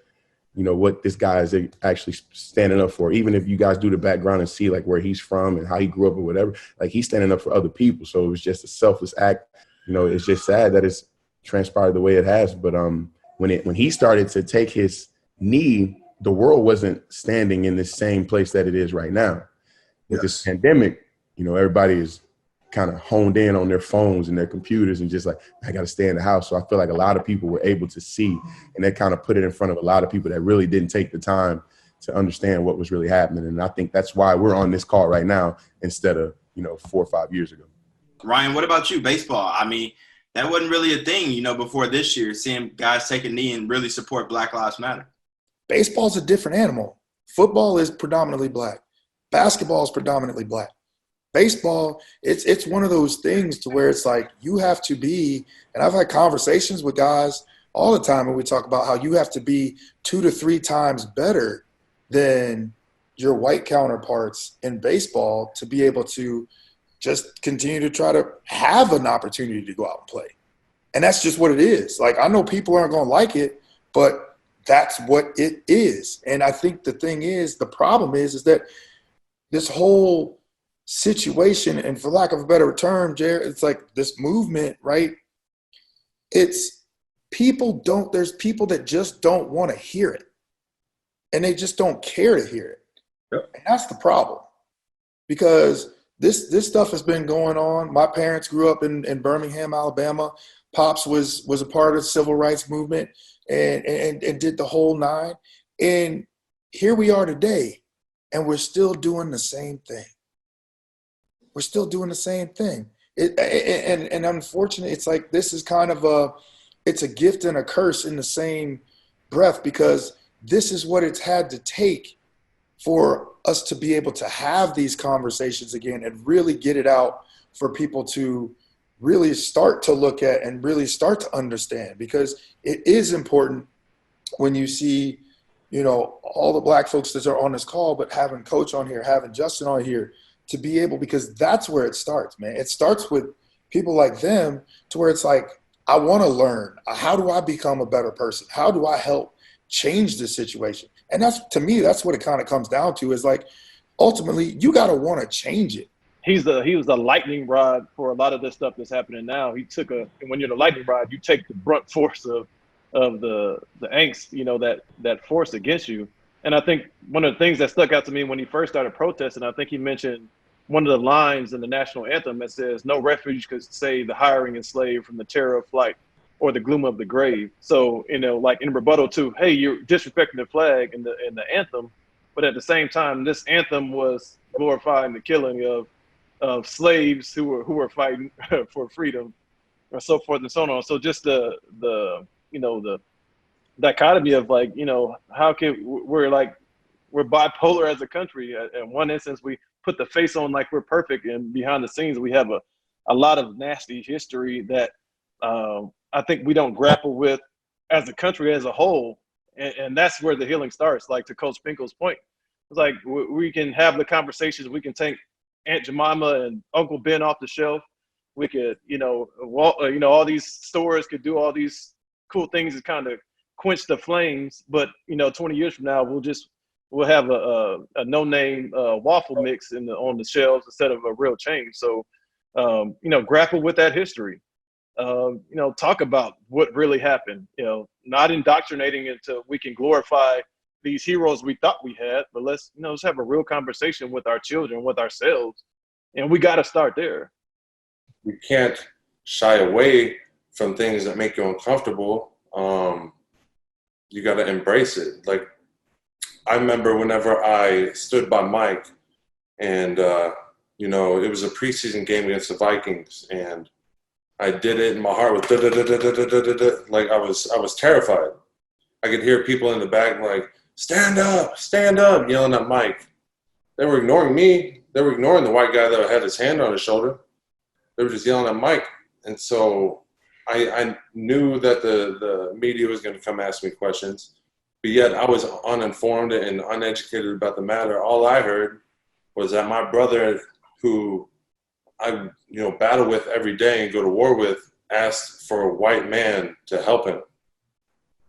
this guy is actually standing up for. Even if you guys do the background and see like where he's from and how he grew up or whatever, like he's standing up for other people. So it was just a selfless act. It's just sad that it's transpired the way it has. But when he started to take his knee, the world wasn't standing in the same place that it is right now. With this pandemic, everybody is kind of honed in on their phones and their computers and just like, I got to stay in the house. So I feel like a lot of people were able to see, and they kind of put it in front of a lot of people that really didn't take the time to understand what was really happening. And I think that's why we're on this call right now instead of, 4 or 5 years ago. Ryan, what about you? Baseball. That wasn't really a thing, before this year, seeing guys take a knee and really support Black Lives Matter. Baseball's a different animal. Football is predominantly black. Basketball is predominantly black. Baseball, it's one of those things to where it's like you have to be, and I've had conversations with guys all the time when we talk about how you have to be 2 to 3 times better than your white counterparts in baseball to be able to just continue to try to have an opportunity to go out and play. And that's just what it is. Like, I know people aren't going to like it, but that's what it is. And I think the thing is, the problem is that this whole situation, and for lack of a better term, Jared, it's like this movement, right? There's people that just don't want to hear it. And they just don't care to hear it. Yep. And that's the problem. Because this stuff has been going on. My parents grew up in Birmingham, Alabama. Pops was a part of the civil rights movement and did the whole 9. And here we are today, and we're still doing the same thing. We're still doing the same thing. And unfortunately, it's like this is kind of it's a gift and a curse in the same breath, because this is what it's had to take for us to be able to have these conversations again and really get it out for people to really start to look at and really start to understand, because it is important when you see, all the black folks that are on this call, but having Coach on here, having Justin on here, to be able, because that's where it starts, man. It starts with people like them, to where it's like, I want to learn. How do I become a better person? How do I help change this situation? And to me, that's what it kind of comes down to, is like, ultimately, you got to want to change it. He was the lightning rod for a lot of this stuff that's happening now. When you're the lightning rod, you take the brunt force of the angst, that force against you. And I think one of the things that stuck out to me when he first started protesting, I think he mentioned one of the lines in the national anthem that says, "No refuge could save the hiring enslaved from the terror of flight or the gloom of the grave. So, you know, like in rebuttal to, hey, you're disrespecting the flag and the anthem, but at the same time, this anthem was glorifying the killing of slaves who were fighting for freedom, or so forth and so on. So just the you know, the dichotomy of like, you know, how can we're bipolar as a country. In one instance, we put the face on like we're perfect, and behind the scenes, we have a lot of nasty history that I think we don't grapple with as a country as a whole. And that's where the healing starts. Like to Coach Finkel's point, it's like we can have the conversations. We can take Aunt Jemima and Uncle Ben off the shelf. We could, you know, all these stores could do all these cool things to kind of quench the flames. But, you know, 20 years from now, we'll have a no-name waffle mix on the shelves instead of a real change. So, you know, grapple with that history. You know, talk about what really happened. You know, not indoctrinating until we can glorify these heroes we thought we had, but let's have a real conversation with our children, with ourselves, and we got to start there. You can't shy away from things that make you uncomfortable. You got to embrace it. Like, I remember whenever I stood by Mike and, you know, it was a preseason game against the Vikings, and I did it and my heart was like I was terrified. I could hear people in the back like, stand up, yelling at Mike. They were ignoring me. They were ignoring the white guy that had his hand on his shoulder. They were just yelling at Mike. And so I knew that the media was going to come ask me questions, but yet I was uninformed and uneducated about the matter. All I heard was that my brother, who I battle with every day and go to war with, asked for a white man to help him.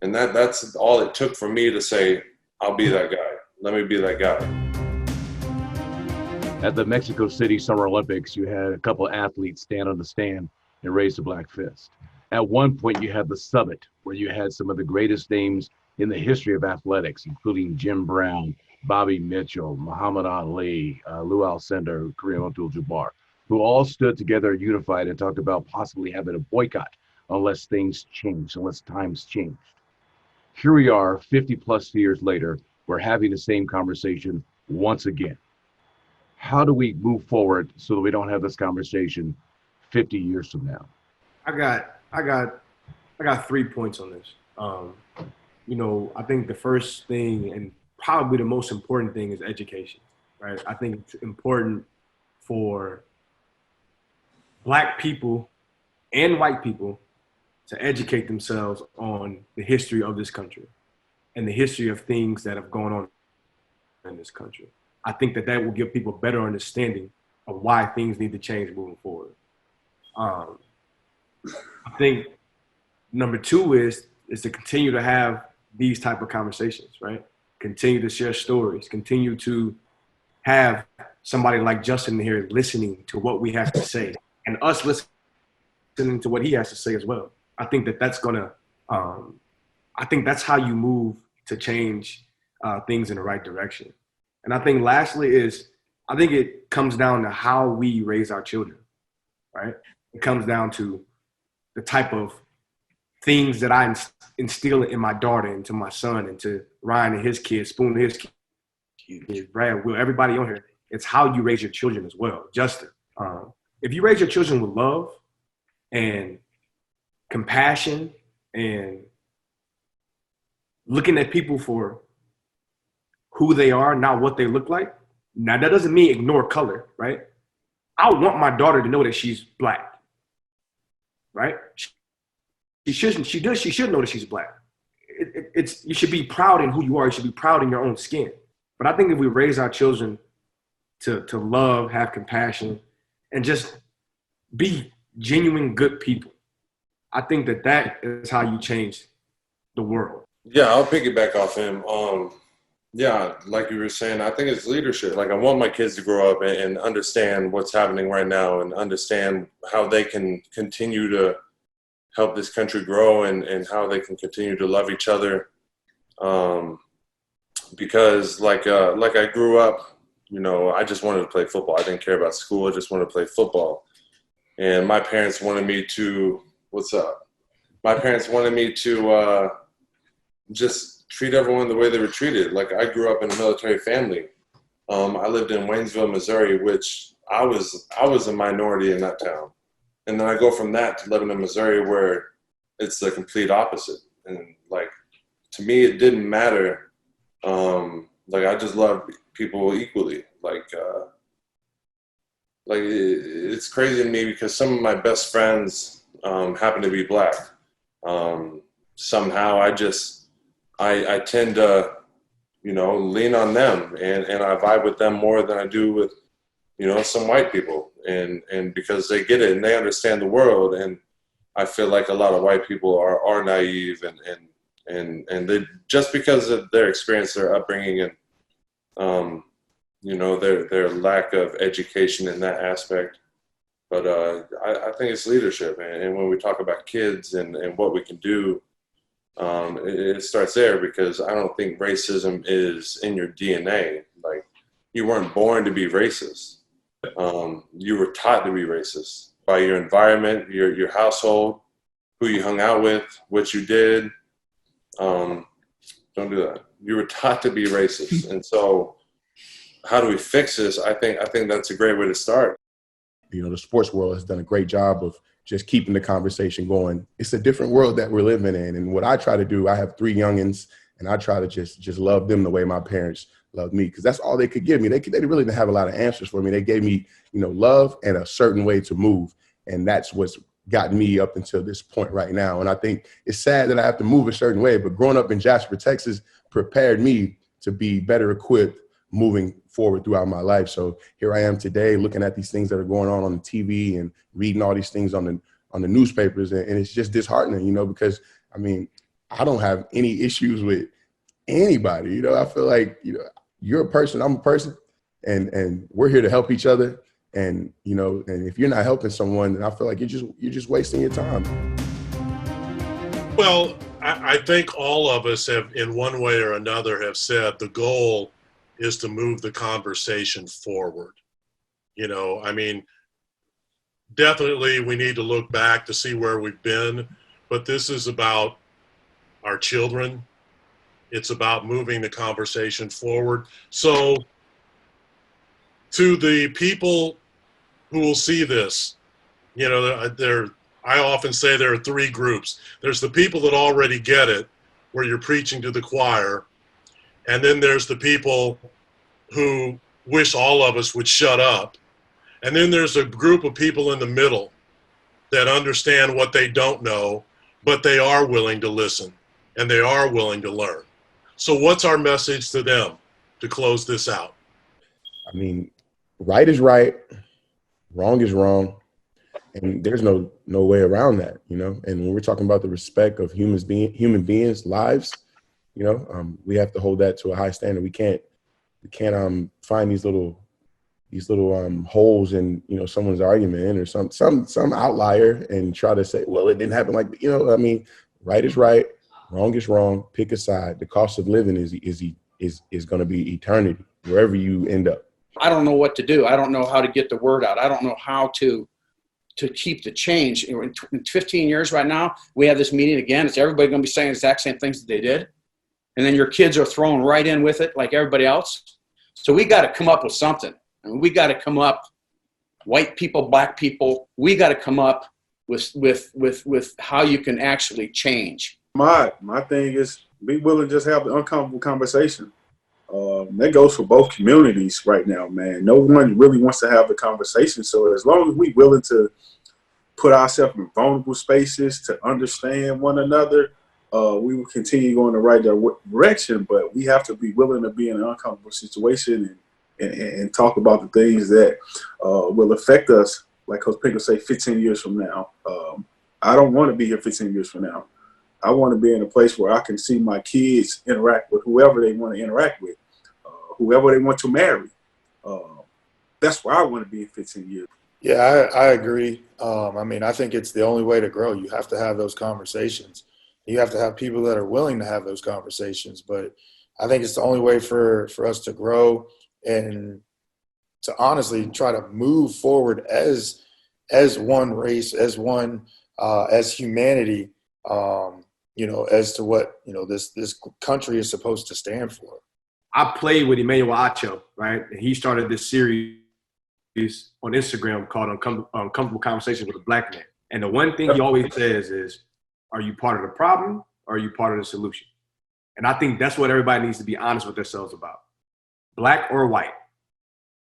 And that's all it took for me to say, I'll be that guy. Let me be that guy. At the Mexico City Summer Olympics, you had a couple of athletes stand on the stand and raise the black fist. At one point, you had the summit where you had some of the greatest names in the history of athletics, including Jim Brown, Bobby Mitchell, Muhammad Ali, Lou Alcindor, Kareem Abdul-Jabbar, who all stood together unified and talked about possibly having a boycott unless things changed, unless times changed. Here we are 50 plus years later, we're having the same conversation once again. How do we move forward so that we don't have this conversation 50 years from now? I got 3 points on this. I think the first thing and probably the most important thing is education, right? I think it's important for Black people and white people to educate themselves on the history of this country and the history of things that have gone on in this country. I think that will give people a better understanding of why things need to change moving forward. I think number 2 is to continue to have these type of conversations, right? Continue to share stories, continue to have somebody like Justin here listening to what we have to say and us listening to what he has to say as well. I think that's gonna, I think that's how you move to change things in the right direction. And I think lastly I think it comes down to how we raise our children, right? It comes down to the type of things that I instill in my daughter, into my son, into Ryan and his kids, Spoon and his kids, Brad, Will, everybody on here. It's how you raise your children as well. Justin, if you raise your children with love and compassion and looking at people for who they are, not what they look like. Now, that doesn't mean ignore color, right? I want my daughter to know that she's Black, right? She should know that she's Black. You should be proud in who you are. You should be proud in your own skin. But I think if we raise our children to love, have compassion, and just be genuine good people, I think that is how you change the world. Yeah, I'll piggyback off him. Yeah, like you were saying, I think it's leadership. Like, I want my kids to grow up and understand what's happening right now and understand how they can continue to help this country grow and how they can continue to love each other. Because like I grew up, I just wanted to play football. I didn't care about school. I just wanted to play football. And my parents wanted me to, what's up? my parents wanted me to just treat everyone the way they were treated. Like, I grew up in a military family. I lived in Waynesville, Missouri, which I was a minority in that town. And then I go from that to Lebanon, Missouri, where it's the complete opposite. And like, to me, it didn't matter. Like, I just love people equally. It's crazy to me because some of my best friends happen to be Black. Somehow I tend to, lean on them and I vibe with them more than I do with, some white people. And because they get it and they understand the world. And I feel like a lot of white people are naive and they, just because of their experience, their upbringing, and their lack of education in that aspect. But I think it's leadership, and when we talk about kids and what we can do, it starts there, because I don't think racism is in your DNA. Like, you weren't born to be racist. You were taught to be racist by your environment, your household, who you hung out with, what you did. Don't do that. You were taught to be racist. And so how do we fix this? I think that's a great way to start. The sports world has done a great job of just keeping the conversation going. It's a different world that we're living in. And what I try to do, I have 3 youngins, and I try to just love them the way my parents loved me, because that's all they could give me. They really didn't have a lot of answers for me. They gave me, love and a certain way to move. And that's what's gotten me up until this point right now. And I think it's sad that I have to move a certain way, but growing up in Jasper, Texas prepared me to be better equipped moving forward throughout my life. So here I am today, looking at these things that are going on the TV and reading all these things on the newspapers. And it's just disheartening, because I don't have any issues with anybody. I feel like, you're a person, I'm a person, and we're here to help each other. And, and if you're not helping someone, then I feel like you're just wasting your time. Well, I think all of us have, in one way or another, have said the goal is to move the conversation forward. Definitely we need to look back to see where we've been, but this is about our children. It's about moving the conversation forward. So to the people who will see this, I often say there are 3 groups. There's the people that already get it, where you're preaching to the choir. And then there's the people who wish all of us would shut up. And then there's a group of people in the middle that understand what they don't know, but they are willing to listen and they are willing to learn. So what's our message to them to close this out? Right is right, wrong is wrong. And there's no way around that, And when we're talking about the respect of human beings' lives, we have to hold that to a high standard. We can't find these little holes in someone's argument or some outlier and try to say, well, it didn't happen like right is right, wrong is wrong. Pick a side. The cost of living is going to be eternity wherever you end up. I don't know what to do. I don't know how to get the word out. I don't know how to keep the change. In 15 years right now, we have this meeting again. It's everybody going to be saying the exact same things that they did. And then your kids are thrown right in with it like everybody else. So we got to come up with something. And we got to come up, white people, Black people, we got to come up with how you can actually change. My thing is be willing to just have the uncomfortable conversation. That goes for both communities right now, man. No one really wants to have the conversation. So as long as we're willing to put ourselves in vulnerable spaces to understand one another, we will continue going the right direction. But we have to be willing to be in an uncomfortable situation and talk about the things that will affect us, like Coach Pinker say, 15 years from now. I don't want to be here 15 years from now. I want to be in a place where I can see my kids interact with whoever they want to interact with, whoever they want to marry. That's where I want to be in 15 years. Yeah, I agree. I think it's the only way to grow. You have to have those conversations. You have to have people that are willing to have those conversations. But I think it's the only way for us to grow and to honestly try to move forward as one race, as one, as humanity. as to what, this country is supposed to stand for. I played with Emmanuel Acho, right? And he started this series on Instagram called Uncomfortable Conversations with a Black Man. And the one thing he always says is, are you part of the problem or are you part of the solution? And I think that's what everybody needs to be honest with themselves about. Black or white,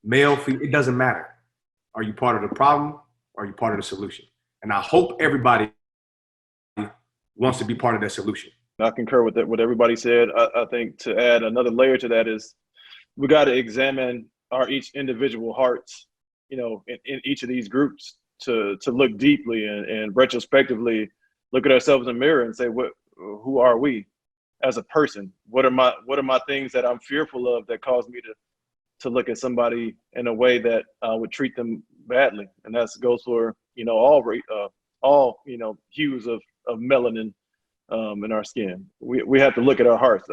male, female, it doesn't matter. Are you part of the problem or are you part of the solution? And I hope everybody wants to be part of that solution. I concur with what everybody said. I think to add another layer to that is we got to examine our each individual hearts, in each of these groups to look deeply and retrospectively look at ourselves in the mirror and say, who are we as a person? What are my things that I'm fearful of that cause me to look at somebody in a way that would treat them badly? And that goes for, all hues of melanin in our skin. We have to look at our hearts.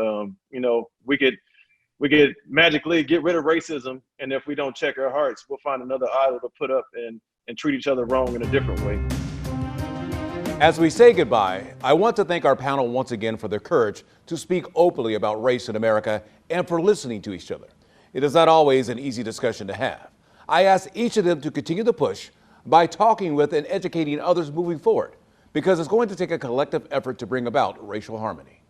We could magically get rid of racism, and if we don't check our hearts, we'll find another idol to put up and treat each other wrong in a different way. As we say goodbye, I want to thank our panel once again for their courage to speak openly about race in America and for listening to each other. It is not always an easy discussion to have. I ask each of them to continue the push by talking with and educating others moving forward, because it's going to take a collective effort to bring about racial harmony.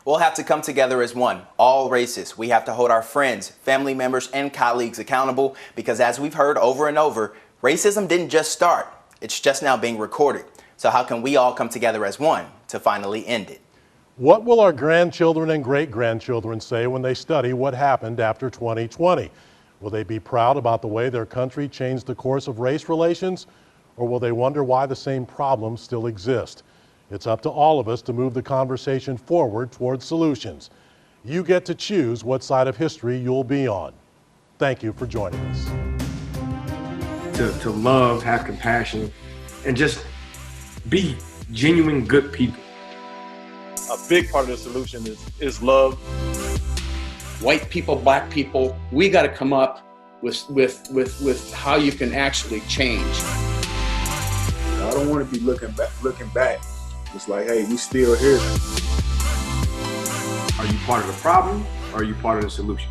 We'll have to come together as one, all races. We have to hold our friends, family members, and colleagues accountable because, as we've heard over and over, racism didn't just start. It's just now being recorded. So how can we all come together as one to finally end it? What will our grandchildren and great-grandchildren say when they study what happened after 2020? Will they be proud about the way their country changed the course of race relations? Or will they wonder why the same problems still exist? It's up to all of us to move the conversation forward towards solutions. You get to choose what side of history you'll be on. Thank you for joining us. To love, have compassion, and just be genuine good people. A big part of the solution is love. White people, black people, we got to come up with how you can actually change. I don't want to be looking back. It's like, hey, we still here. Are you part of the problem or are you part of the solution?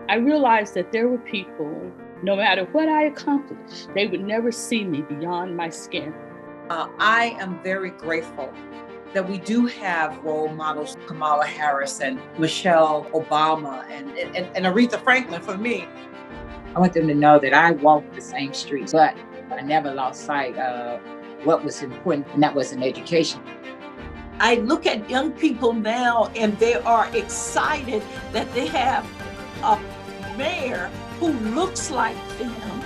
I realized that there were people, no matter what I accomplished, they would never see me beyond my skin. I am very grateful that we do have role models, Kamala Harris and Michelle Obama and Aretha Franklin for me. I want them to know that I walked the same streets, but I never lost sight of what was important, and that was an education. I look at young people now and they are excited that they have a mayor who looks like them.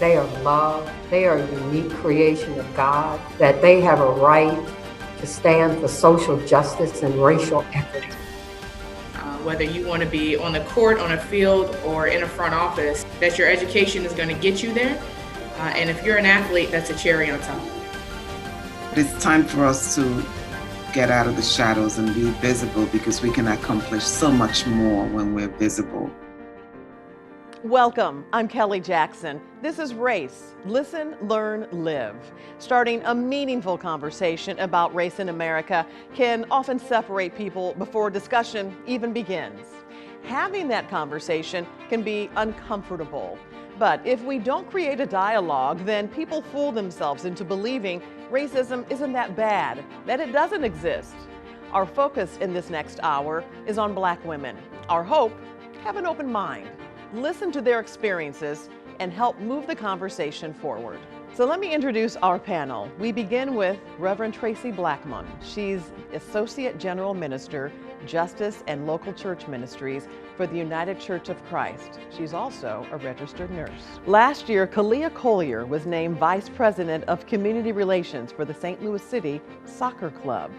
They are loved. They are a unique creation of God, that they have a right to stand for social justice and racial equity. Whether you want to be on the court, on a field, or in a front office, that your education is going to get you there. And if you're an athlete, that's a cherry on top. It's time for us to get out of the shadows and be visible, because we can accomplish so much more when we're visible. Welcome, I'm Kelly Jackson. This is Race, Listen, Learn, Live. Starting a meaningful conversation about race in America can often separate people before discussion even begins. Having that conversation can be uncomfortable. But if we don't create a dialogue, then people fool themselves into believing racism isn't that bad, that it doesn't exist. Our focus in this next hour is on Black women. Our hope, have an open mind. Listen to their experiences and help move the conversation forward. So let me introduce our panel. We begin with Reverend Tracy Blackmon. She's Associate General Minister, Justice and Local Church Ministries for the United Church of Christ. She's also a registered nurse. Last year, Kalia Collier was named Vice President of Community Relations for the St. Louis City Soccer Club.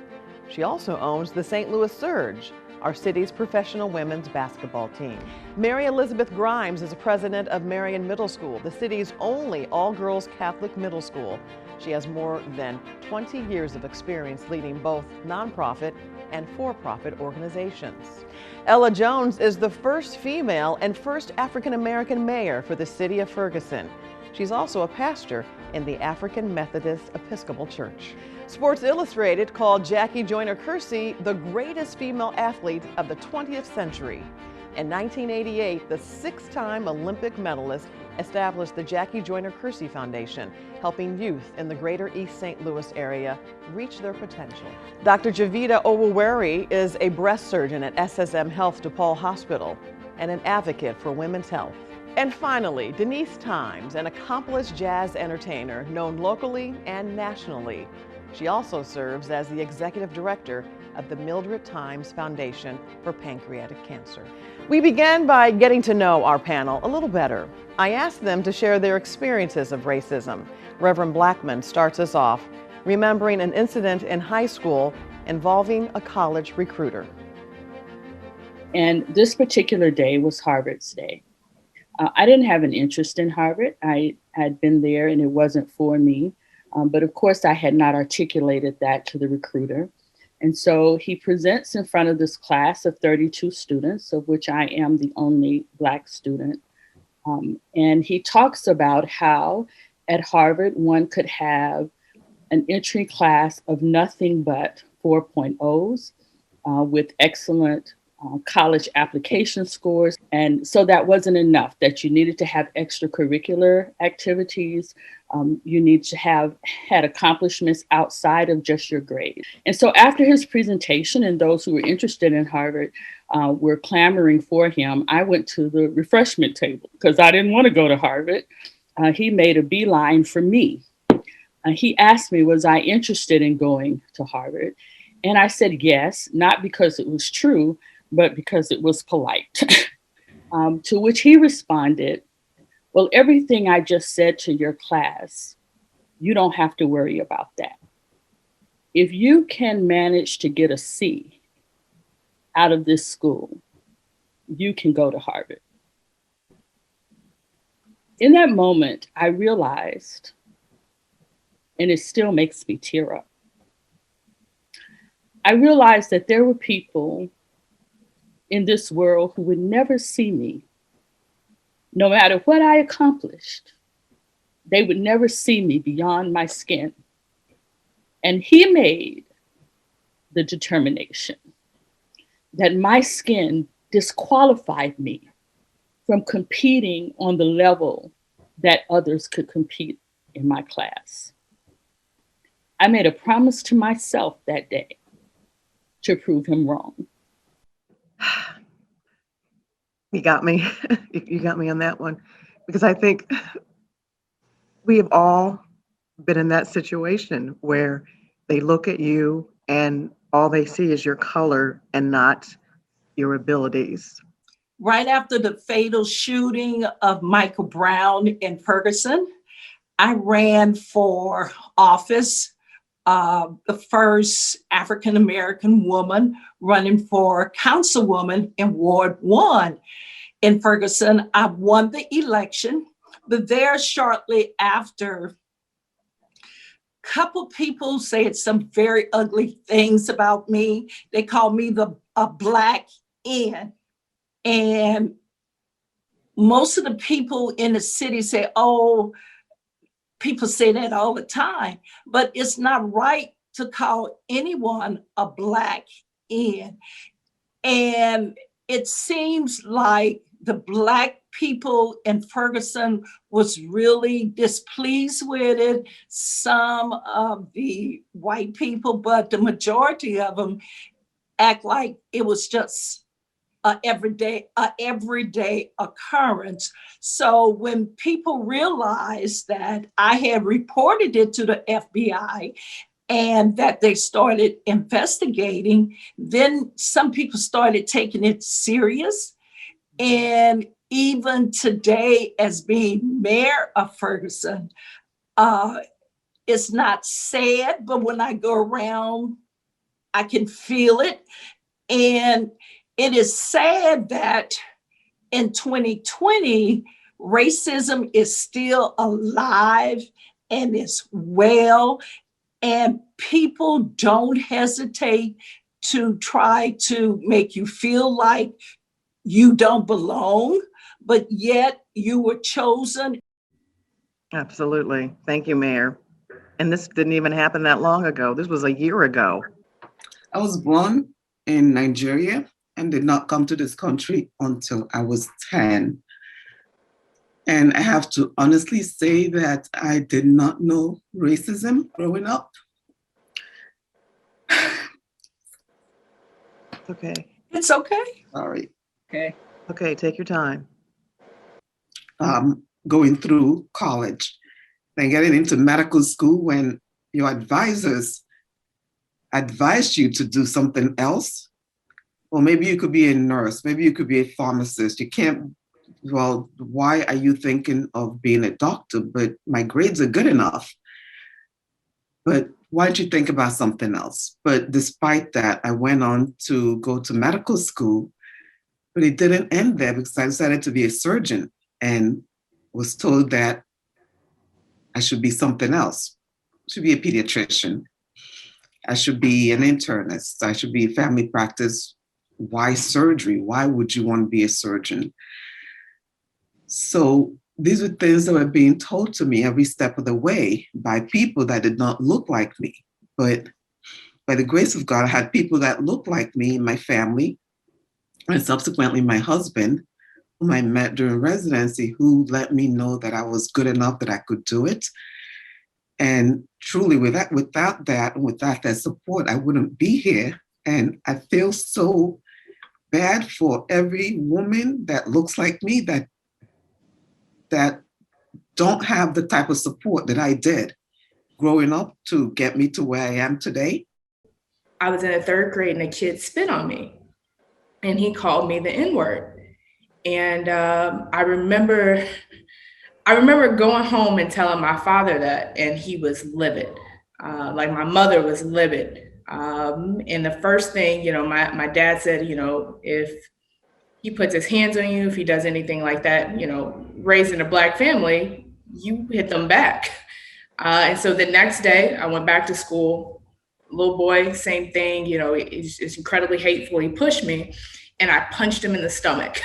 She also owns the St. Louis Surge, our city's professional women's basketball team. Mary Elizabeth Grimes is the president of Marion Middle School, the city's only all-girls Catholic middle school. She has more than 20 years of experience leading both nonprofit and for-profit organizations. Ella Jones is the first female and first African-American mayor for the city of Ferguson. She's also a pastor in the African Methodist Episcopal Church. Sports Illustrated called Jackie Joyner-Kersee the greatest female athlete of the 20th century. In 1988, the 6-time Olympic medalist established the Jackie Joyner-Kersee Foundation, helping youth in the greater East St. Louis area reach their potential. Dr. Javita Owaweri is a breast surgeon at SSM Health DePaul Hospital and an advocate for women's health. And finally, Denise Times, an accomplished jazz entertainer known locally and nationally. She also serves as the executive director of the Mildred Times Foundation for Pancreatic Cancer. We began by getting to know our panel a little better. I asked them to share their experiences of racism. Reverend Blackman starts us off, remembering an incident in high school involving a college recruiter. And this particular day was Harvard's day. I didn't have an interest in Harvard. I had been there and it wasn't for me. But of course, I had not articulated that to the recruiter. And so he presents in front of this class of 32 students, of which I am the only Black student. And he talks about how at Harvard, one could have an entry class of nothing but 4.0s with excellent college application scores. And so that wasn't enough, that you needed to have extracurricular activities. You need to have had accomplishments outside of just your grades. And so after his presentation and those who were interested in Harvard were clamoring for him, I went to the refreshment table because I didn't want to go to Harvard. He made a beeline for me. He asked me, was I interested in going to Harvard? And I said yes, not because it was true, but because it was polite. To which he responded, well, everything I just said to your class, you don't have to worry about that. If you can manage to get a C out of this school, you can go to Harvard. In that moment, I realized, and it still makes me tear up, I realized that there were people in this world who would never see me, no matter what I accomplished. They would never see me beyond my skin. And he made the determination that my skin disqualified me from competing on the level that others could compete in my class. I made a promise to myself that day to prove him wrong. You got me. You got me on that one. Because I think we have all been in that situation where they look at you and all they see is your color and not your abilities. Right after the fatal shooting of Michael Brown in Ferguson, I ran for office, the first African-American woman running for councilwoman in Ward 1 in Ferguson. I won the election, but there shortly after, a couple people said some very ugly things about me. They called me a Black N. And most of the people in the city say, oh, people say that all the time, but it's not right to call anyone a Black N. And it seems like the Black people in Ferguson was really displeased with it. Some of the white people, but the majority of them act like it was just an everyday occurrence. So when people realized that I had reported it to the FBI and that they started investigating, then some people started taking it serious. And even today, as being mayor of Ferguson, it's not sad, but when I go around, I can feel it. And it is sad that in 2020, racism is still alive and is well, and people don't hesitate to try to make you feel like you don't belong, but yet you were chosen. Absolutely. Thank you, Mayor. And this didn't even happen that long ago. This was a year ago. I was born in Nigeria and did not come to this country until I was 10. And I have to honestly say that I did not know racism growing up. Okay. It's okay. Sorry. Okay. Okay, take your time. Going through college and getting into medical school when your advisors advised you to do something else. Well, maybe you could be a nurse, maybe you could be a pharmacist. You can't, well, why are you thinking of being a doctor? But my grades are good enough. But why don't you think about something else? But despite that, I went on to go to medical school, but it didn't end there because I decided to be a surgeon and was told that I should be something else. I should be a pediatrician. I should be an internist. I should be family practice. Why surgery? Why would you want to be a surgeon? So these were things that were being told to me every step of the way by people that did not look like me. But by the grace of God, I had people that looked like me in my family, and subsequently my husband, whom I met during residency, who let me know that I was good enough that I could do it. And truly, without that support, I wouldn't be here. And I feel so bad for every woman that looks like me that don't have the type of support that I did growing up to get me to where I am today. I was in the 3rd grade and a kid spit on me and he called me the N-word. And I remember going home and telling my father that, and he was livid. Like my mother was livid. And the first thing, my dad said, if he puts his hands on you, if he does anything like that, raised in a Black family, you hit them back. And so the next day I went back to school, little boy, same thing, it's incredibly hateful. He pushed me and I punched him in the stomach.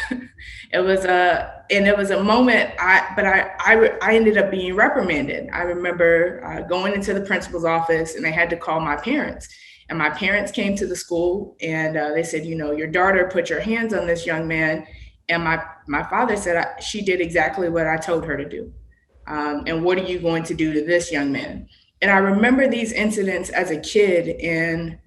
It was a moment, I ended up being reprimanded. I remember going into the principal's office and they had to call my parents. And my parents came to the school and they said, your daughter put your hands on this young man. And my father said, she did exactly what I told her to do. And what are you going to do to this young man? And I remember these incidents as a kid. And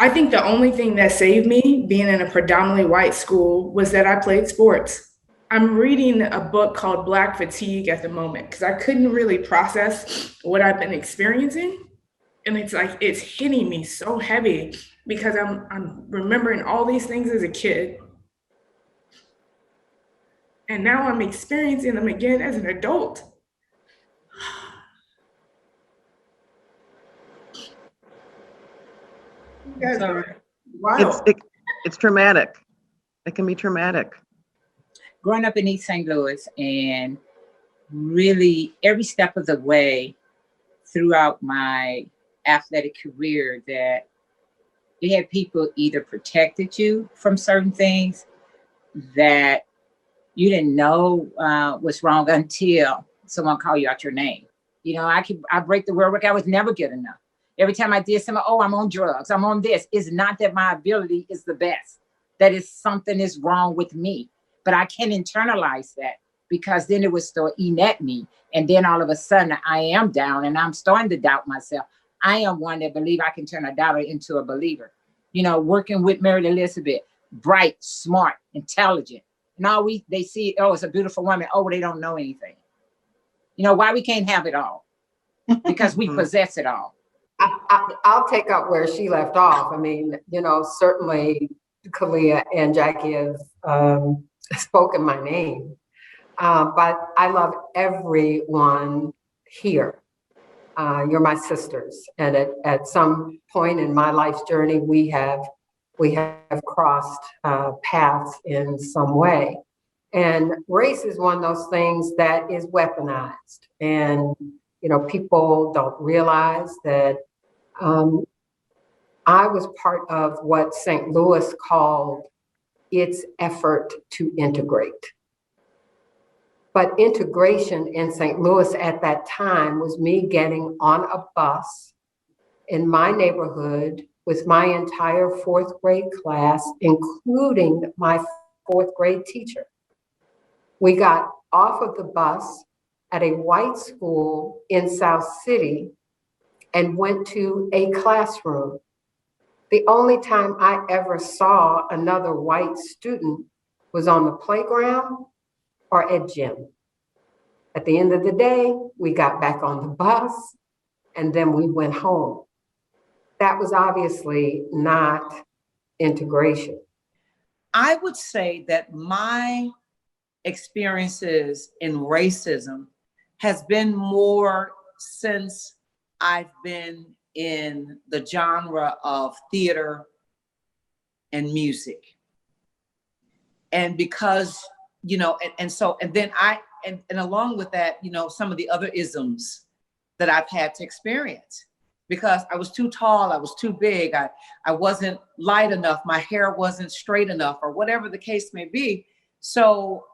I think the only thing that saved me being in a predominantly white school was that I played sports. I'm reading a book called Black Fatigue at the moment because I couldn't really process what I've been experiencing. And it's like, it's hitting me so heavy because I'm remembering all these things as a kid. And now I'm experiencing them again as an adult. Wow. It's traumatic. It can be traumatic. Growing up in East St. Louis and really every step of the way throughout my athletic career that you had people either protected you from certain things that you didn't know was wrong until someone called you out your name. I break the word work. I was never good enough. Every time I did something, I'm on drugs, I'm on this. It's not that my ability is the best. That is something is wrong with me. But I can't internalize that because then it would start eating at me. And then all of a sudden I am down and I'm starting to doubt myself. I am one that believe I can turn a doubter into a believer. Working with Mary Elizabeth, bright, smart, intelligent. And all they see, it's a beautiful woman. Oh, they don't know anything. Why we can't have it all? Because we possess it all. I'll take up where she left off. I mean, certainly Kalia and Jackie have spoken my name, but I love everyone here. You're my sisters, and at some point in my life's journey, we have crossed paths in some way. And race is one of those things that is weaponized, and people don't realize that I was part of what St. Louis called its effort to integrate. But integration in St. Louis at that time was me getting on a bus in my neighborhood with my entire fourth grade class, including my fourth grade teacher. We got off of the bus at a white school in South City and went to a classroom. The only time I ever saw another white student was on the playground or at gym. At the end of the day, we got back on the bus and then we went home. That was obviously not integration. I would say that my experiences in racism has been more since I've been in the genre of theater and music. And because, you know, and then along with that, you know, some of the other isms that I've had to experience, because I was too tall, I was too big, I wasn't light enough, my hair wasn't straight enough, or whatever the case may be. So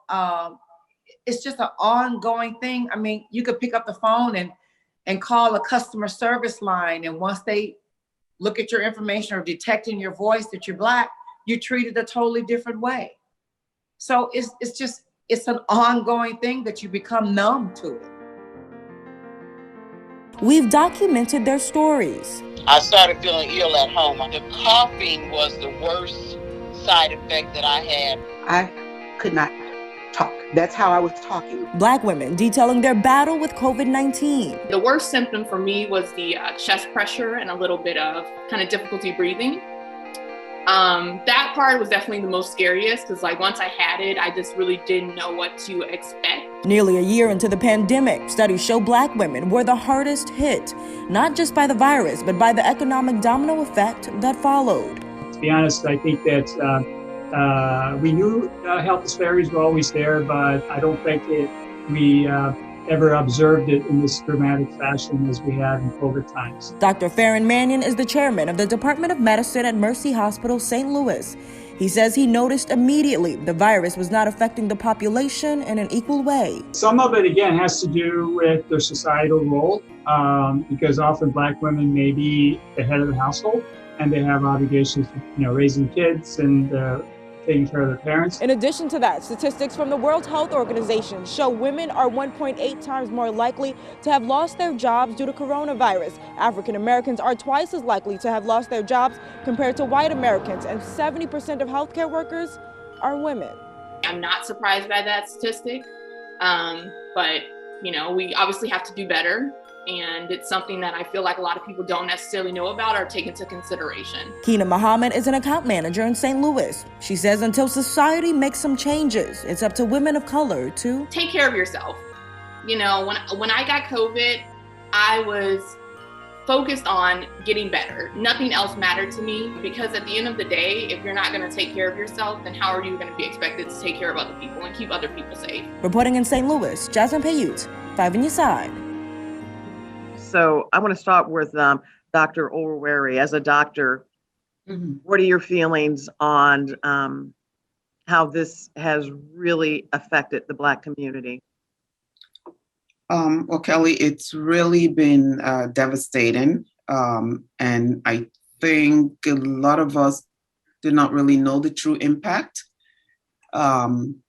it's just an ongoing thing. I mean, you could pick up the phone and call a customer service line, and once they look at your information or detect in your voice that you're Black, you're treated a totally different way. So it's an ongoing thing that you become numb to it. We've documented their stories. I started feeling ill at home. The coughing was the worst side effect that I had. I could not talk. That's how I was talking. Black women detailing their battle with COVID-19. The worst symptom for me was the chest pressure and a little bit of kind of difficulty breathing. That part was definitely the most scariest, because like once I had it, I just really didn't know what to expect. Nearly a year into the pandemic, studies show Black women were the hardest hit, not just by the virus, but by the economic domino effect that followed. To be honest, I think that we knew health disparities were always there, but I don't think we ever observed it in this dramatic fashion as we have in COVID times. Dr. Farron Mannion is the chairman of the Department of Medicine at Mercy Hospital, St. Louis. He says he noticed immediately the virus was not affecting the population in an equal way. Some of it, again, has to do with their societal role, because often Black women may be the head of the household, and they have obligations to, raising kids and taking care of their parents. In addition to that, statistics from the World Health Organization show women are 1.8 times more likely to have lost their jobs due to coronavirus. African Americans are twice as likely to have lost their jobs compared to white Americans, and 70% of healthcare workers are women. I'm not surprised by that statistic, but we obviously have to do better. And it's something that I feel like a lot of people don't necessarily know about or take into consideration. Keena Muhammad is an account manager in St. Louis. She says until society makes some changes, it's up to women of color to take care of yourself. When I got COVID, I was focused on getting better. Nothing else mattered to me, because at the end of the day, if you're not going to take care of yourself, then how are you going to be expected to take care of other people and keep other people safe? Reporting in St. Louis, Jasmine Payute, 5 on your side. So I want to start with Dr. Olweri. As a doctor, what are your feelings on how this has really affected the Black community? Well, Kelly, it's really been devastating. And I think a lot of us did not really know the true impact in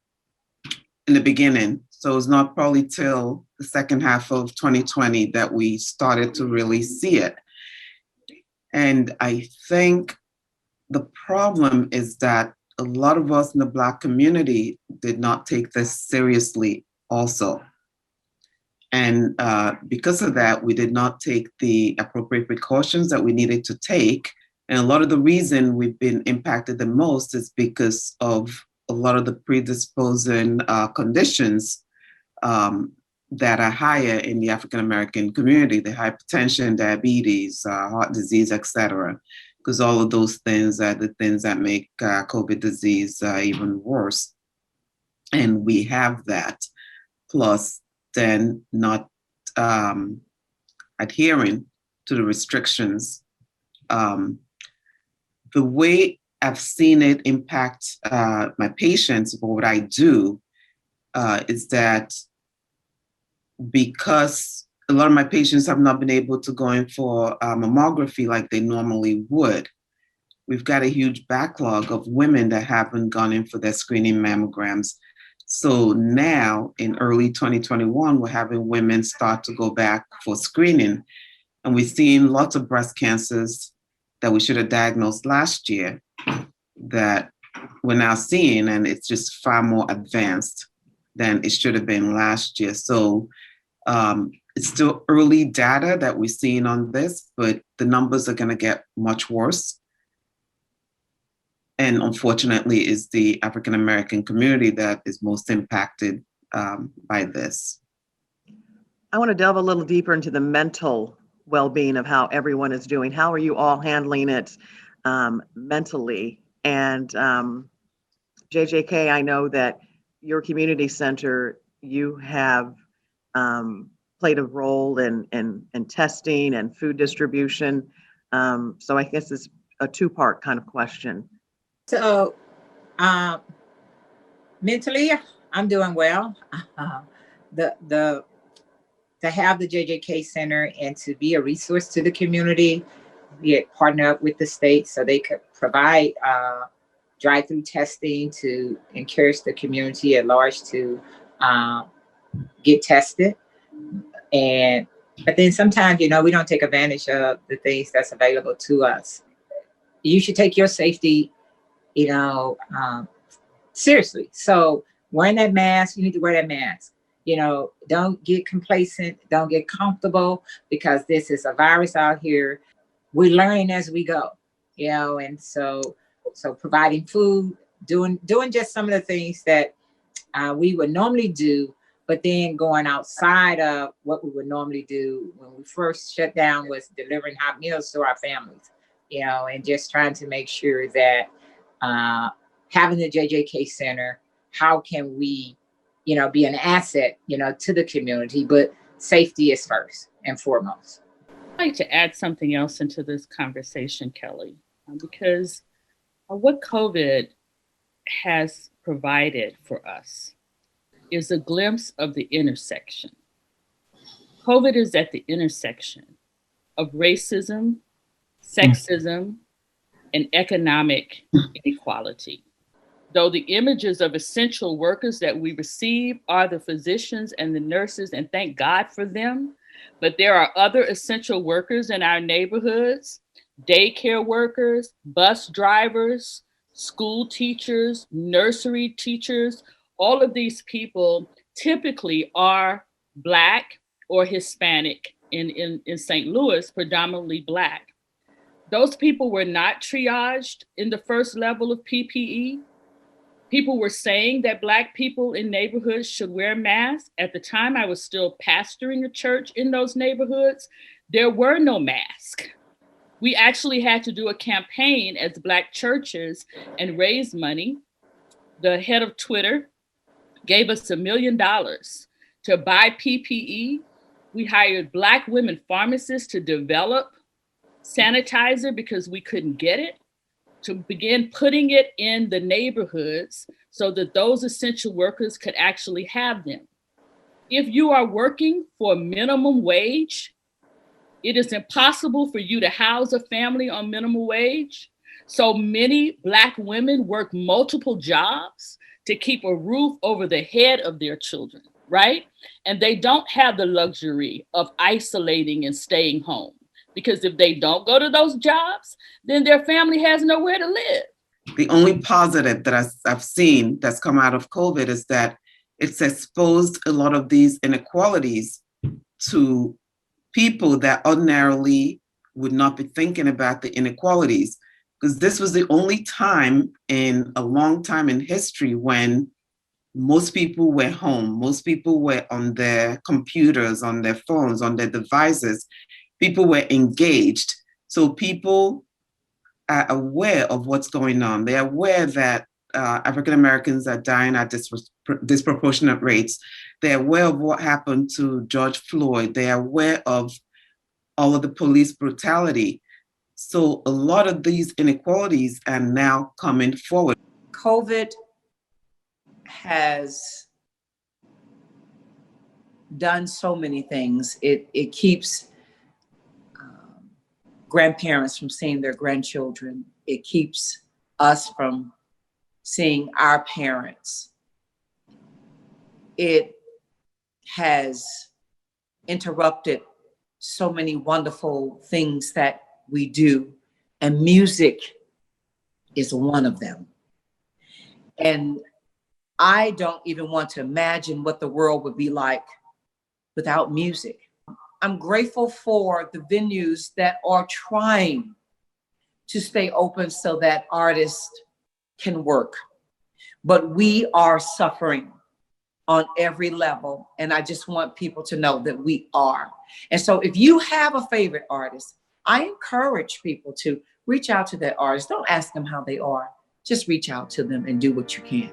the beginning. So it's not probably till the second half of 2020 that we started to really see it. And I think the problem is that a lot of us in the Black community did not take this seriously also. And because of that, we did not take the appropriate precautions that we needed to take. And a lot of the reason we've been impacted the most is because of a lot of the predisposing conditions that are higher in the African-American community, the hypertension, diabetes, heart disease, et cetera, because all of those things are the things that make COVID disease even worse. And we have that, plus then not adhering to the restrictions the way I've seen it impact my patients, or what I do, is that because a lot of my patients have not been able to go in for mammography like they normally would, we've got a huge backlog of women that haven't gone in for their screening mammograms. So now in early 2021, we're having women start to go back for screening. And we're seeing lots of breast cancers that we should have diagnosed last year that we're now seeing, and it's just far more advanced than it should have been last year. So it's still early data that we're seeing on this, but the numbers are going to get much worse. And unfortunately, it's the African American community that is most impacted by this. I want to delve a little deeper into the mental well-being of how everyone is doing. How are you all handling it mentally? And JJK, I know that your community center, you have played a role in testing and food distribution. So I guess it's a two-part kind of question. So mentally, I'm doing well. To have the JJK Center and to be a resource to the community, we partner up with the state so they could provide drive-through testing to encourage the community at large to get tested. But then sometimes, we don't take advantage of the things that's available to us. You should take your safety, seriously. So wearing that mask, you need to wear that mask. Don't get complacent, don't get comfortable, because this is a virus out here. We're learning as we go, and so providing food, doing just some of the things that we would normally do, but then going outside of what we would normally do when we first shut down was delivering hot meals to our families, and just trying to make sure that having the JJK Center, how can we be an asset, to the community, but safety is first and foremost. I'd like to add something else into this conversation, Kelly, because what COVID has provided for us is a glimpse of the intersection. COVID is at the intersection of racism, sexism, and economic inequality. Though the images of essential workers that we receive are the physicians and the nurses, and thank God for them, but there are other essential workers in our neighborhoods, daycare workers, bus drivers, school teachers, nursery teachers. All of these people typically are Black or Hispanic in St. Louis, predominantly Black. Those people were not triaged in the first level of PPE. People were saying that Black people in neighborhoods should wear masks. At the time I was still pastoring a church in those neighborhoods, there were no masks. We actually had to do a campaign as Black churches and raise money. The head of Twitter gave us $1 million to buy PPE. We hired Black women pharmacists to develop sanitizer because we couldn't get it, to begin putting it in the neighborhoods so that those essential workers could actually have them. If you are working for minimum wage, it is impossible for you to house a family on minimum wage. So many Black women work multiple jobs to keep a roof over the head of their children, right? And they don't have the luxury of isolating and staying home, because if they don't go to those jobs, then their family has nowhere to live. The only positive that I've seen that's come out of COVID is that it's exposed a lot of these inequalities to people that ordinarily would not be thinking about the inequalities, because this was the only time in a long time in history when most people were home, most people were on their computers, on their phones, on their devices. People were engaged. So people are aware of what's going on. They're aware that African Americans are dying at disproportionate rates. They're aware of what happened to George Floyd. They're aware of all of the police brutality. So a lot of these inequalities are now coming forward. COVID has done so many things. It keeps grandparents from seeing their grandchildren. It keeps us from seeing our parents. It has interrupted so many wonderful things that we do, and music is one of them. And I don't even want to imagine what the world would be like without music. I'm grateful for the venues that are trying to stay open so that artists can work. But we are suffering on every level. And I just want people to know that we are. And so if you have a favorite artist, I encourage people to reach out to that artist. Don't ask them how they are. Just reach out to them and do what you can.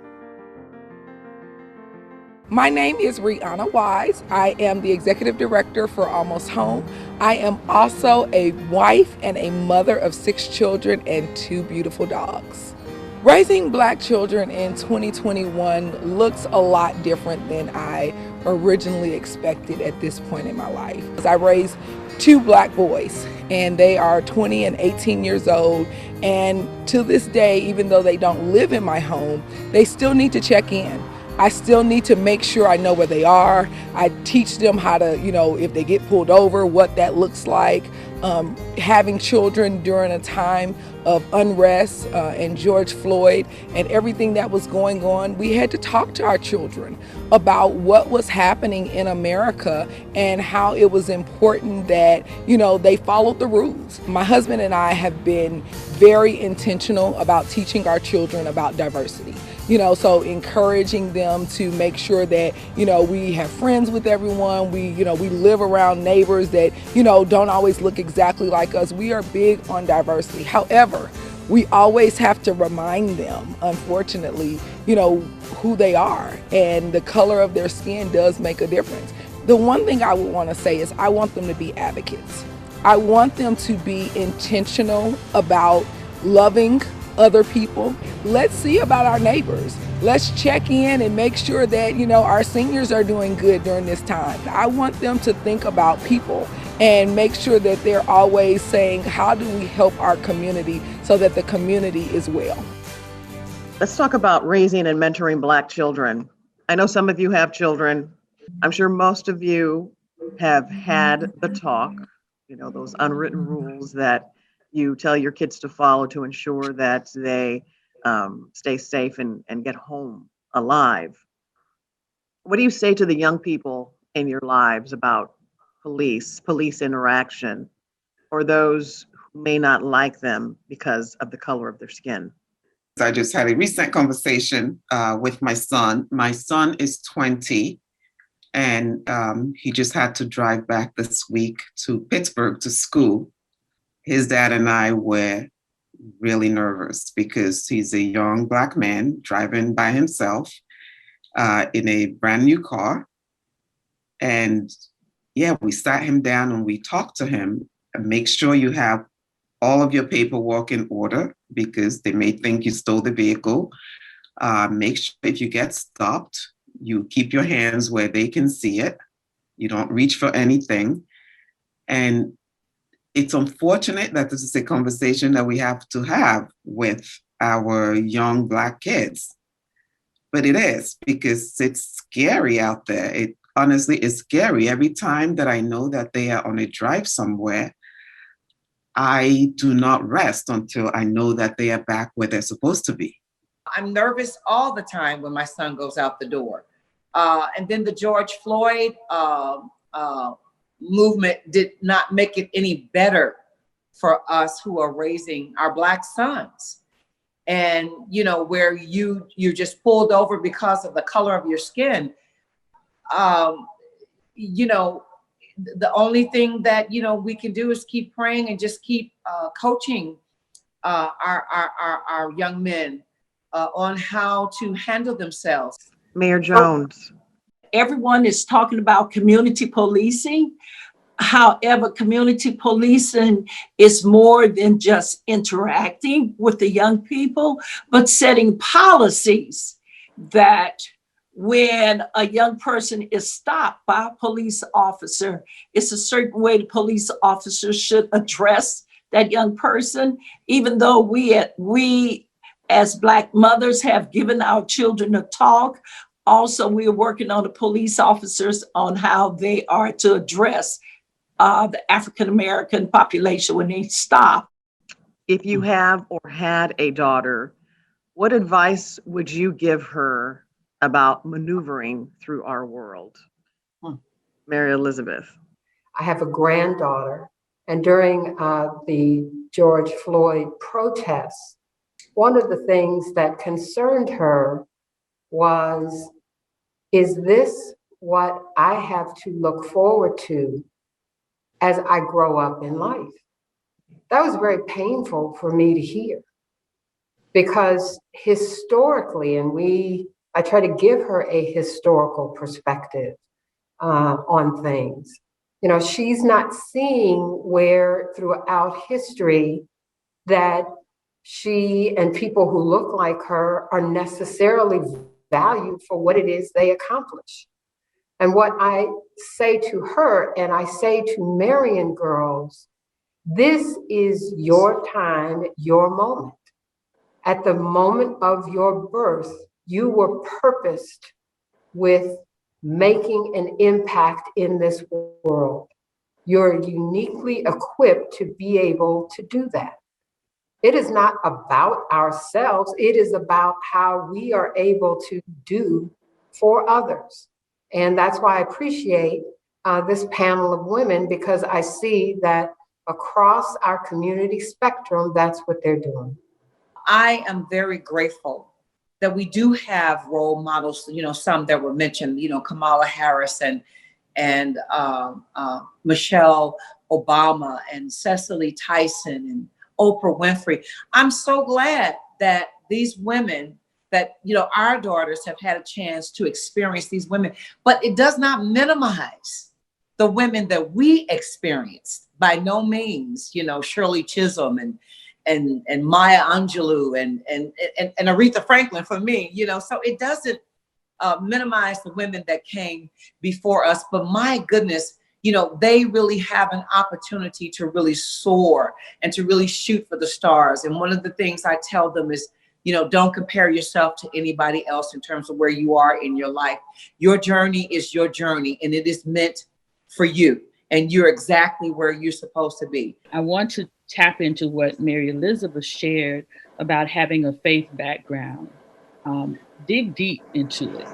My name is Rihanna Wise. I am the executive director for Almost Home. I am also a wife and a mother of 6 children and 2 beautiful dogs. Raising Black children in 2021 looks a lot different than I originally expected at this point in my life. I raised 2 Black boys, and they are 20 and 18 years old. And to this day, even though they don't live in my home, they still need to check in. I still need to make sure I know where they are. I teach them how to, if they get pulled over, what that looks like. Having children during a time of unrest and George Floyd and everything that was going on, we had to talk to our children about what was happening in America and how it was important that, they followed the rules. My husband and I have been very intentional about teaching our children about diversity. So encouraging them to make sure that, we have friends with everyone. We live around neighbors that, don't always look exactly like us. We are big on diversity. However, we always have to remind them, unfortunately, who they are, and the color of their skin does make a difference. The one thing I would want to say is I want them to be advocates. I want them to be intentional about loving other people. Let's see about our neighbors. Let's check in and make sure that, our seniors are doing good during this time. I want them to think about people and make sure that they're always saying, how do we help our community so that the community is well? Let's talk about raising and mentoring Black children. I know some of you have children. I'm sure most of you have had the talk, those unwritten rules that you tell your kids to follow to ensure that they stay safe and get home alive. What do you say to the young people in your lives about police interaction, or those who may not like them because of the color of their skin? I just had a recent conversation with my son. My son is 20, and he just had to drive back this week to Pittsburgh to school. His dad and I were really nervous because he's a young Black man driving by himself in a brand new car. And we sat him down and we talked to him and make sure you have all of your paperwork in order because they may think you stole the vehicle. Make sure if you get stopped, you keep your hands where they can see it. You don't reach for anything. And it's unfortunate that this is a conversation that we have to have with our young Black kids. But it is, because it's scary out there. It honestly is scary. Every time that I know that they are on a drive somewhere, I do not rest until I know that they are back where they're supposed to be. I'm nervous all the time when my son goes out the door. And then the George Floyd movement did not make it any better for us who are raising our Black sons. And, where you're just pulled over because of the color of your skin. The only thing that, we can do is keep praying and just keep coaching our young men on how to handle themselves. Mayor Jones. Everyone is talking about community policing. However, community policing is more than just interacting with the young people, but setting policies that when a young person is stopped by a police officer, it's a certain way the police officer should address that young person. Even though we as Black mothers have given our children a talk, also we are working on the police officers on how they are to address the African American population when they stop. If you have or had a daughter, what advice would you give her about maneuvering through our world? Mary Elizabeth. I have a granddaughter, and during the George Floyd protests, one of the things that concerned her was, is this what I have to look forward to as I grow up in life? That was very painful for me to hear, because historically, I try to give her a historical perspective on things. You know, she's not seeing where throughout history that she and people who look like her are necessarily valued for what it is they accomplish. And what I say to her, and I say to Marion girls, this is your time, your moment. At the moment of your birth, you were purposed with making an impact in this world. You're uniquely equipped to be able to do that. It is not about ourselves. It is about how we are able to do for others. And that's why I appreciate this panel of women, because I see that across our community spectrum, that's what they're doing. I am very grateful that we do have role models, you know, some that were mentioned, you know, Kamala Harris and Michelle Obama and Cecily Tyson and Oprah Winfrey. I'm so glad that these women, that, you know, our daughters have had a chance to experience these women, but it does not minimize the women that we experienced. By no means, you know, Shirley Chisholm and Maya Angelou and Aretha Franklin for me, you know, so it doesn't minimize the women that came before us, but my goodness, you know, they really have an opportunity to really soar and to really shoot for the stars. And one of the things I tell them is, you know, don't compare yourself to anybody else in terms of where you are in your life. Your journey is your journey, and it is meant for you, and you're exactly where you're supposed to be. I want to tap into what Mary Elizabeth shared about having a faith background. Dig deep into it,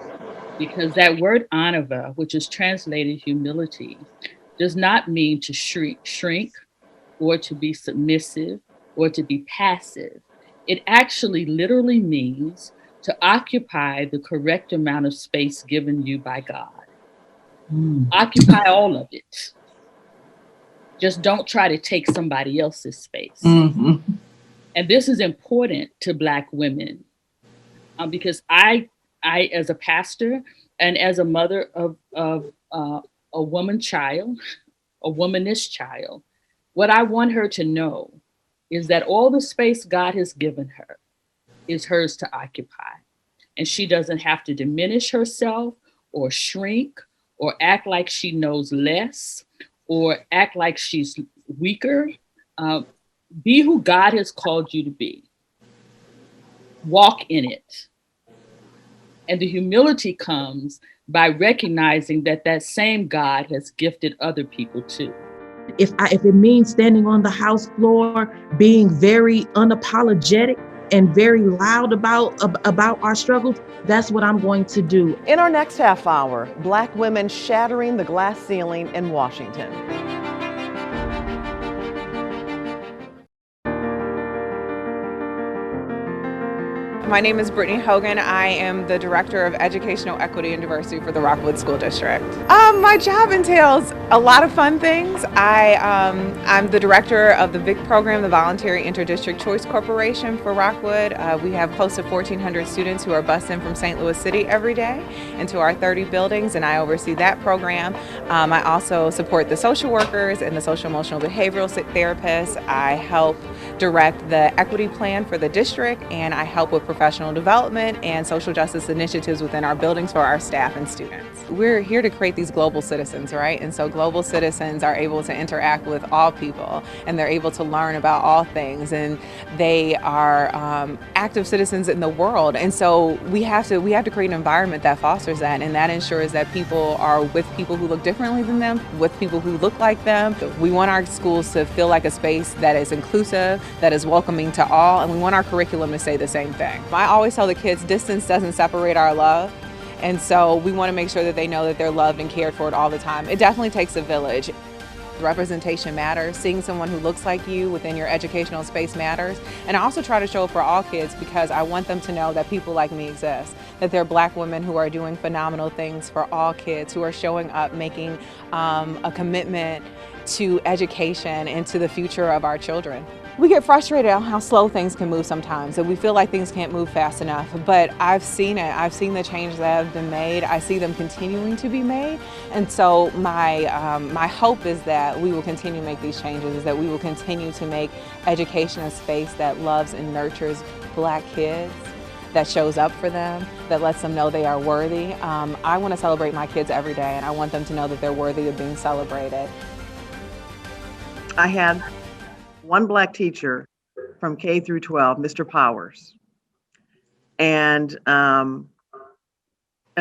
because that word anava, which is translated humility, does not mean to shrink or to be submissive or to be passive. It actually literally means to occupy the correct amount of space given you by God. Occupy all of it. Just don't try to take somebody else's space. And this is important to Black women, because I, as a pastor and as a mother of a womanish child, what I want her to know is that all the space God has given her is hers to occupy. And she doesn't have to diminish herself or shrink or act like she knows less or act like she's weaker. Be who God has called you to be. Walk in it. And the humility comes by recognizing that that same God has gifted other people too. If it means standing on the House floor, being very unapologetic and very loud about our struggles, that's what I'm going to do. In our next half hour, Black women shattering the glass ceiling in Washington. My name is Brittany Hogan. I am the Director of Educational Equity and Diversity for the Rockwood School District. My job entails a lot of fun things. I'm the Director of the VIC program, the Voluntary Interdistrict Choice Corporation for Rockwood. We have close to 1,400 students who are bused in from St. Louis City every day into our 30 buildings, and I oversee that program. I also support the social workers and the social emotional behavioral therapists. I help direct the equity plan for the district, and I help with professional development and social justice initiatives within our buildings for our staff and students. We're here to create these global citizens, right? And so global citizens are able to interact with all people, and they're able to learn about all things, and they are active citizens in the world. And so we have to create an environment that fosters that, and that ensures that people are with people who look differently than them, with people who look like them. We want our schools to feel like a space that is inclusive, that is welcoming to all, and we want our curriculum to say the same thing. I always tell the kids, distance doesn't separate our love, and so we want to make sure that they know that they're loved and cared for all the time. It definitely takes a village. Representation matters. Seeing someone who looks like you within your educational space matters. And I also try to show up for all kids because I want them to know that people like me exist, that there are Black women who are doing phenomenal things for all kids, who are showing up, making a commitment to education and to the future of our children. We get frustrated on how slow things can move sometimes, and we feel like things can't move fast enough, but I've seen it. I've seen the changes that have been made. I see them continuing to be made, and so my hope is that we will continue to make these changes, is that we will continue to make education a space that loves and nurtures Black kids, that shows up for them, that lets them know they are worthy. I want to celebrate my kids every day, and I want them to know that they're worthy of being celebrated. I had one Black teacher from K through 12, Mr. Powers. And in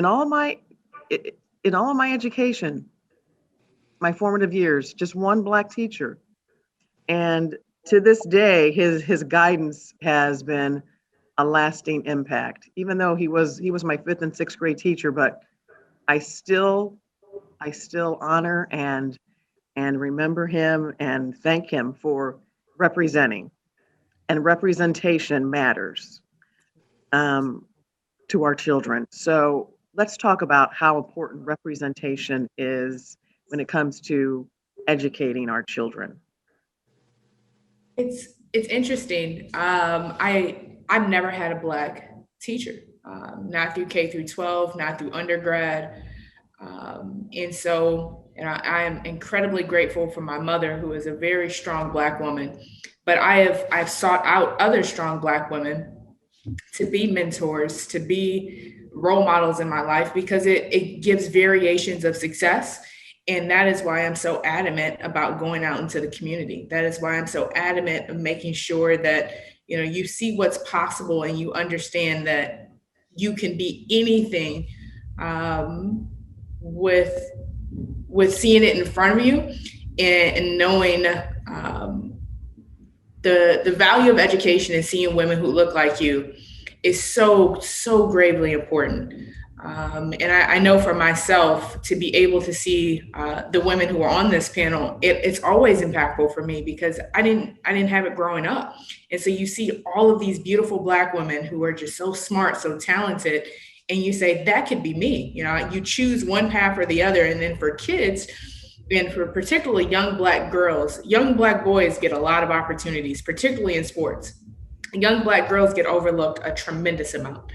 all of my education, my formative years, just one Black teacher. And to this day, his guidance has been a lasting impact. Even though he was my 5th and 6th grade teacher, but I still honor and remember him and thank him for representing. And representation matters to our children. So let's talk about how important representation is when it comes to educating our children. It's interesting. I've never had a Black teacher, not through K through 12, not through undergrad. And so I am incredibly grateful for my mother, who is a very strong Black woman. But I've sought out other strong Black women to be mentors, to be role models in my life, because it gives variations of success. And that is why I'm so adamant about going out into the community. That is why I'm so adamant of making sure that, you see what's possible and you understand that you can be anything with seeing it in front of you and knowing the value of education and seeing women who look like you is so gravely important. And I know for myself, to be able to see the women who are on this panel, it's always impactful for me because I didn't have it growing up. And so you see all of these beautiful Black women who are just so smart, so talented, and you say, that could be me. You choose one path or the other. And then for kids, and for particularly young Black girls, young Black boys get a lot of opportunities, particularly in sports. Young Black girls get overlooked a tremendous amount.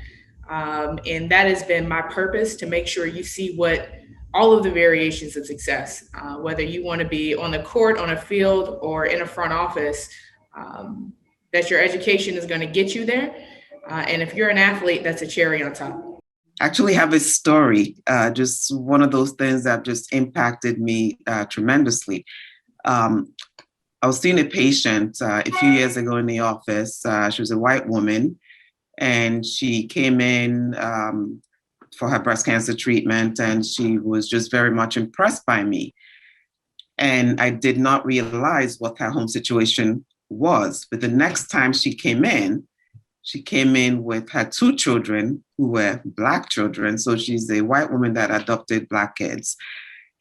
And that has been my purpose, to make sure you see what all of the variations of success, whether you want to be on the court, on a field, or in a front office, that your education is going to get you there. And if you're an athlete, that's a cherry on top. I actually have a story, just one of those things that just impacted me tremendously. I was seeing a patient a few years ago in the office. She was a white woman, and she came in for her breast cancer treatment, and she was just very much impressed by me. And I did not realize what her home situation was. But the next time she came in with her 2 children who were Black children. So she's a white woman that adopted Black kids.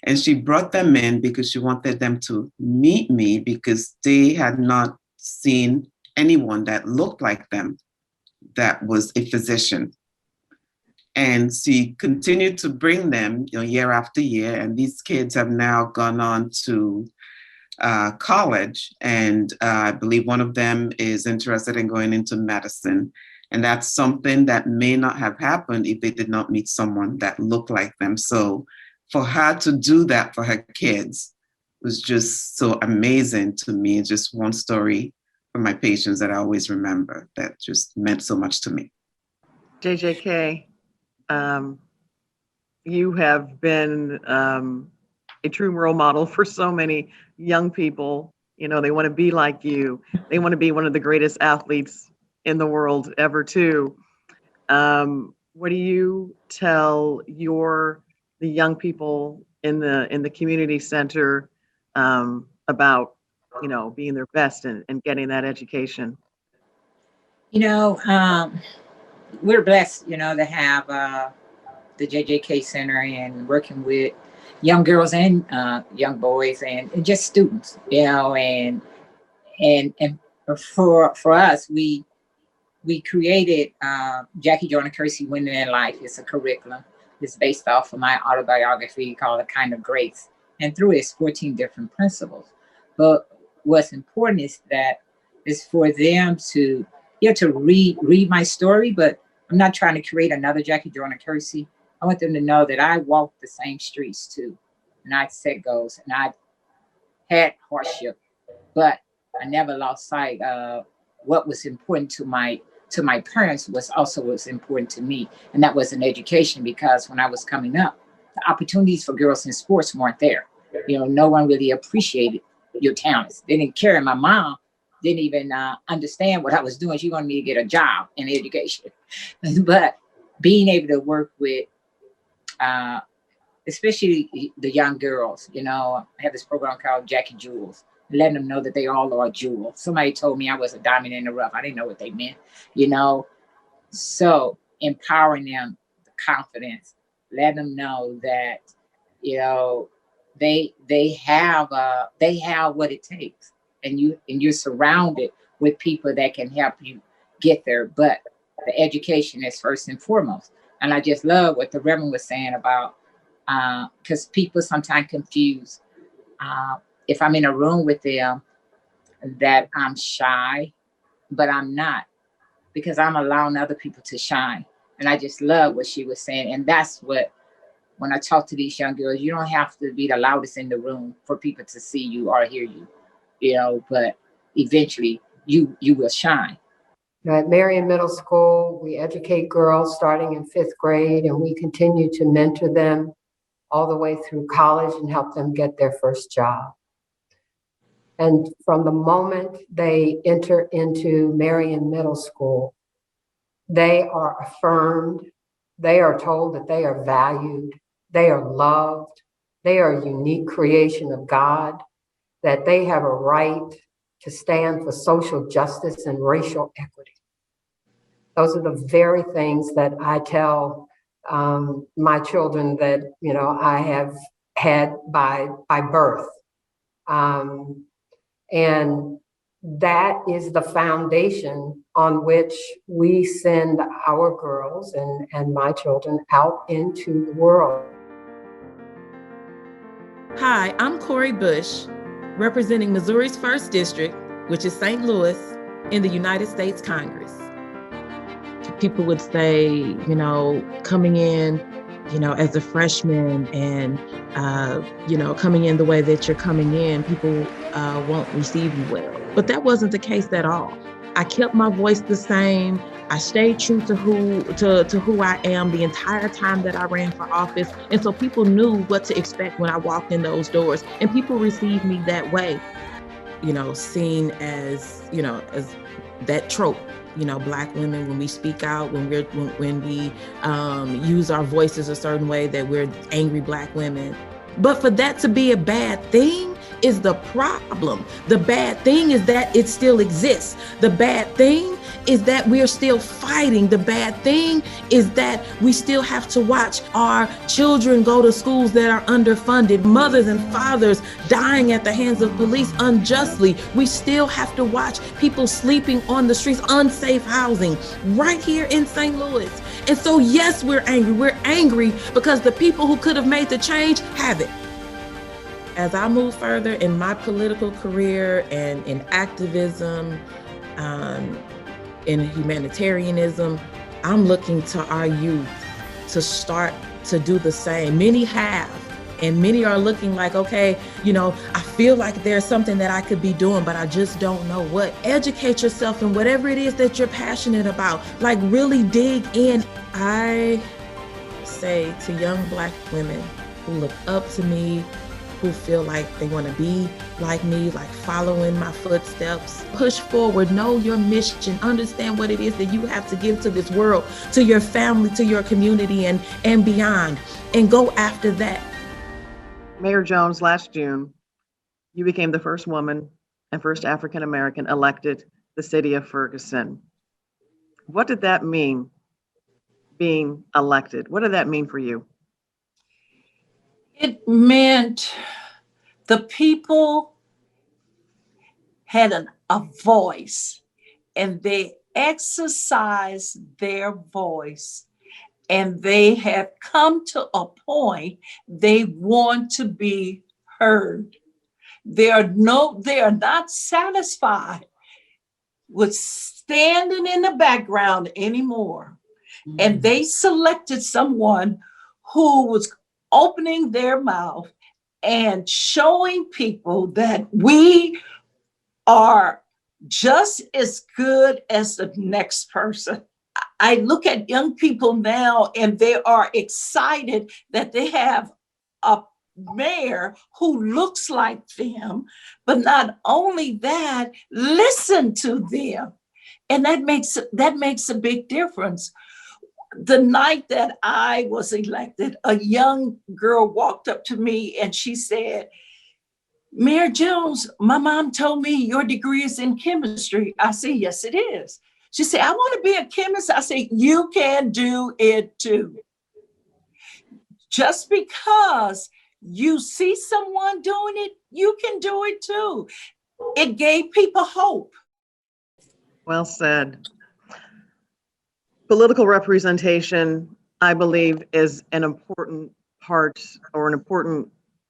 And she brought them in because she wanted them to meet me, because they had not seen anyone that looked like them. that was a physician. And she continued to bring them, year after year. And these kids have now gone on to college. And I believe one of them is interested in going into medicine. And that's something that may not have happened if they did not meet someone that looked like them. So for her to do that for her kids was just so amazing to me. It's just one story from my patients that I always remember that just meant so much to me. JJK, you have been a true role model for so many young people. They want to be like you. They want to be one of the greatest athletes in the world ever too. What do you tell the young people in the community center about, being their best and getting that education? We're blessed, to have the JJK Center and working with young girls and young boys and just students, and for us, we created Jackie Jordan Kersey Winning in Life. It's a curriculum. It's based off of my autobiography called A Kind of Grace. And through it, it's 14 different principles. But what's important is that is for them to read my story, but I'm not trying to create another Jackie Jordan Kersey. I want them to know that I walked the same streets too. And I set goals and I had hardship, but I never lost sight of what was important to my parents was also what's important to me. And that was an education, because when I was coming up, the opportunities for girls in sports weren't there. No one really appreciated your talents. They didn't care. And my mom didn't even understand what I was doing. She wanted me to get a job in education. But being able to work with, especially the young girls, I have this program called Jackie Jewels, letting them know that they all are jewels. Somebody told me I was a diamond in the rough. I didn't know what they meant, So empowering them, the confidence, letting them know that, they have what it takes, and you're surrounded with people that can help you get there. But the education is first and foremost. And I just love what the Reverend was saying about, because people sometimes confuse if I'm in a room with them that I'm shy, but I'm not, because I'm allowing other people to shine. And I just love what she was saying. And that's what, when I talk to these young girls, you don't have to be the loudest in the room for people to see you or hear you, but eventually you will shine. At Marion Middle School, we educate girls starting in 5th grade, and we continue to mentor them all the way through college and help them get their first job. And from the moment they enter into Marion Middle School, they are affirmed, they are told that they are valued, they are loved, they are a unique creation of God, that they have a right to stand for social justice and racial equity. Those are the very things that I tell my children that, I have had by birth. And that is the foundation on which we send our girls and my children out into the world. Hi, I'm Corey Bush, representing Missouri's 1st District, which is St. Louis, in the United States Congress. People would say, coming in, as a freshman and, coming in the way that you're coming in, people won't receive you well. But that wasn't the case at all. I kept my voice the same. I stayed true to who I am the entire time that I ran for office. And so people knew what to expect when I walked in those doors, and people received me that way, seen as, as that trope. Black women, when we speak out, when we use our voices a certain way, that we're angry Black women. But for that to be a bad thing is the problem. The bad thing is that it still exists. The bad thing is that we're still fighting. The bad thing is that we still have to watch our children go to schools that are underfunded, mothers and fathers dying at the hands of police unjustly. We still have to watch people sleeping on the streets, unsafe housing right here in St. Louis. And so, yes, we're angry. We're angry because the people who could have made the change haven't. As I move further in my political career and in activism, in humanitarianism, I'm looking to our youth to start to do the same. Many have, and many are looking like, okay, you know, I feel like there's something that I could be doing, but I just don't know what. Educate yourself in whatever it is that you're passionate about. Like, really dig in. I say to young Black women who look up to me, who feel like they want to be like me, like following my footsteps, push forward, know your mission, understand what it is that you have to give to this world, to your family, to your community, and beyond, and go after that. Mayor Jones, last June, you became the first woman and first African-American elected the city of Ferguson. What did that mean, being elected? What did that mean for you? It meant the people had a voice, and they exercised their voice, and they have come to a point they want to be heard. They are not satisfied with standing in the background anymore. Mm-hmm. And they selected someone who was opening their mouth and showing people that we are just as good as the next person. I look at young people now and they are excited that they have a mayor who looks like them, but not only that, listen to them. And that makes a big difference. The night that I was elected, a young girl walked up to me and she said, Mayor Jones, my mom told me your degree is in chemistry. I said, yes, it is. She said, I want to be a chemist. I said, you can do it too. Just because you see someone doing it, you can do it too. It gave people hope. Well said. Political representation, I believe, is an important part or an important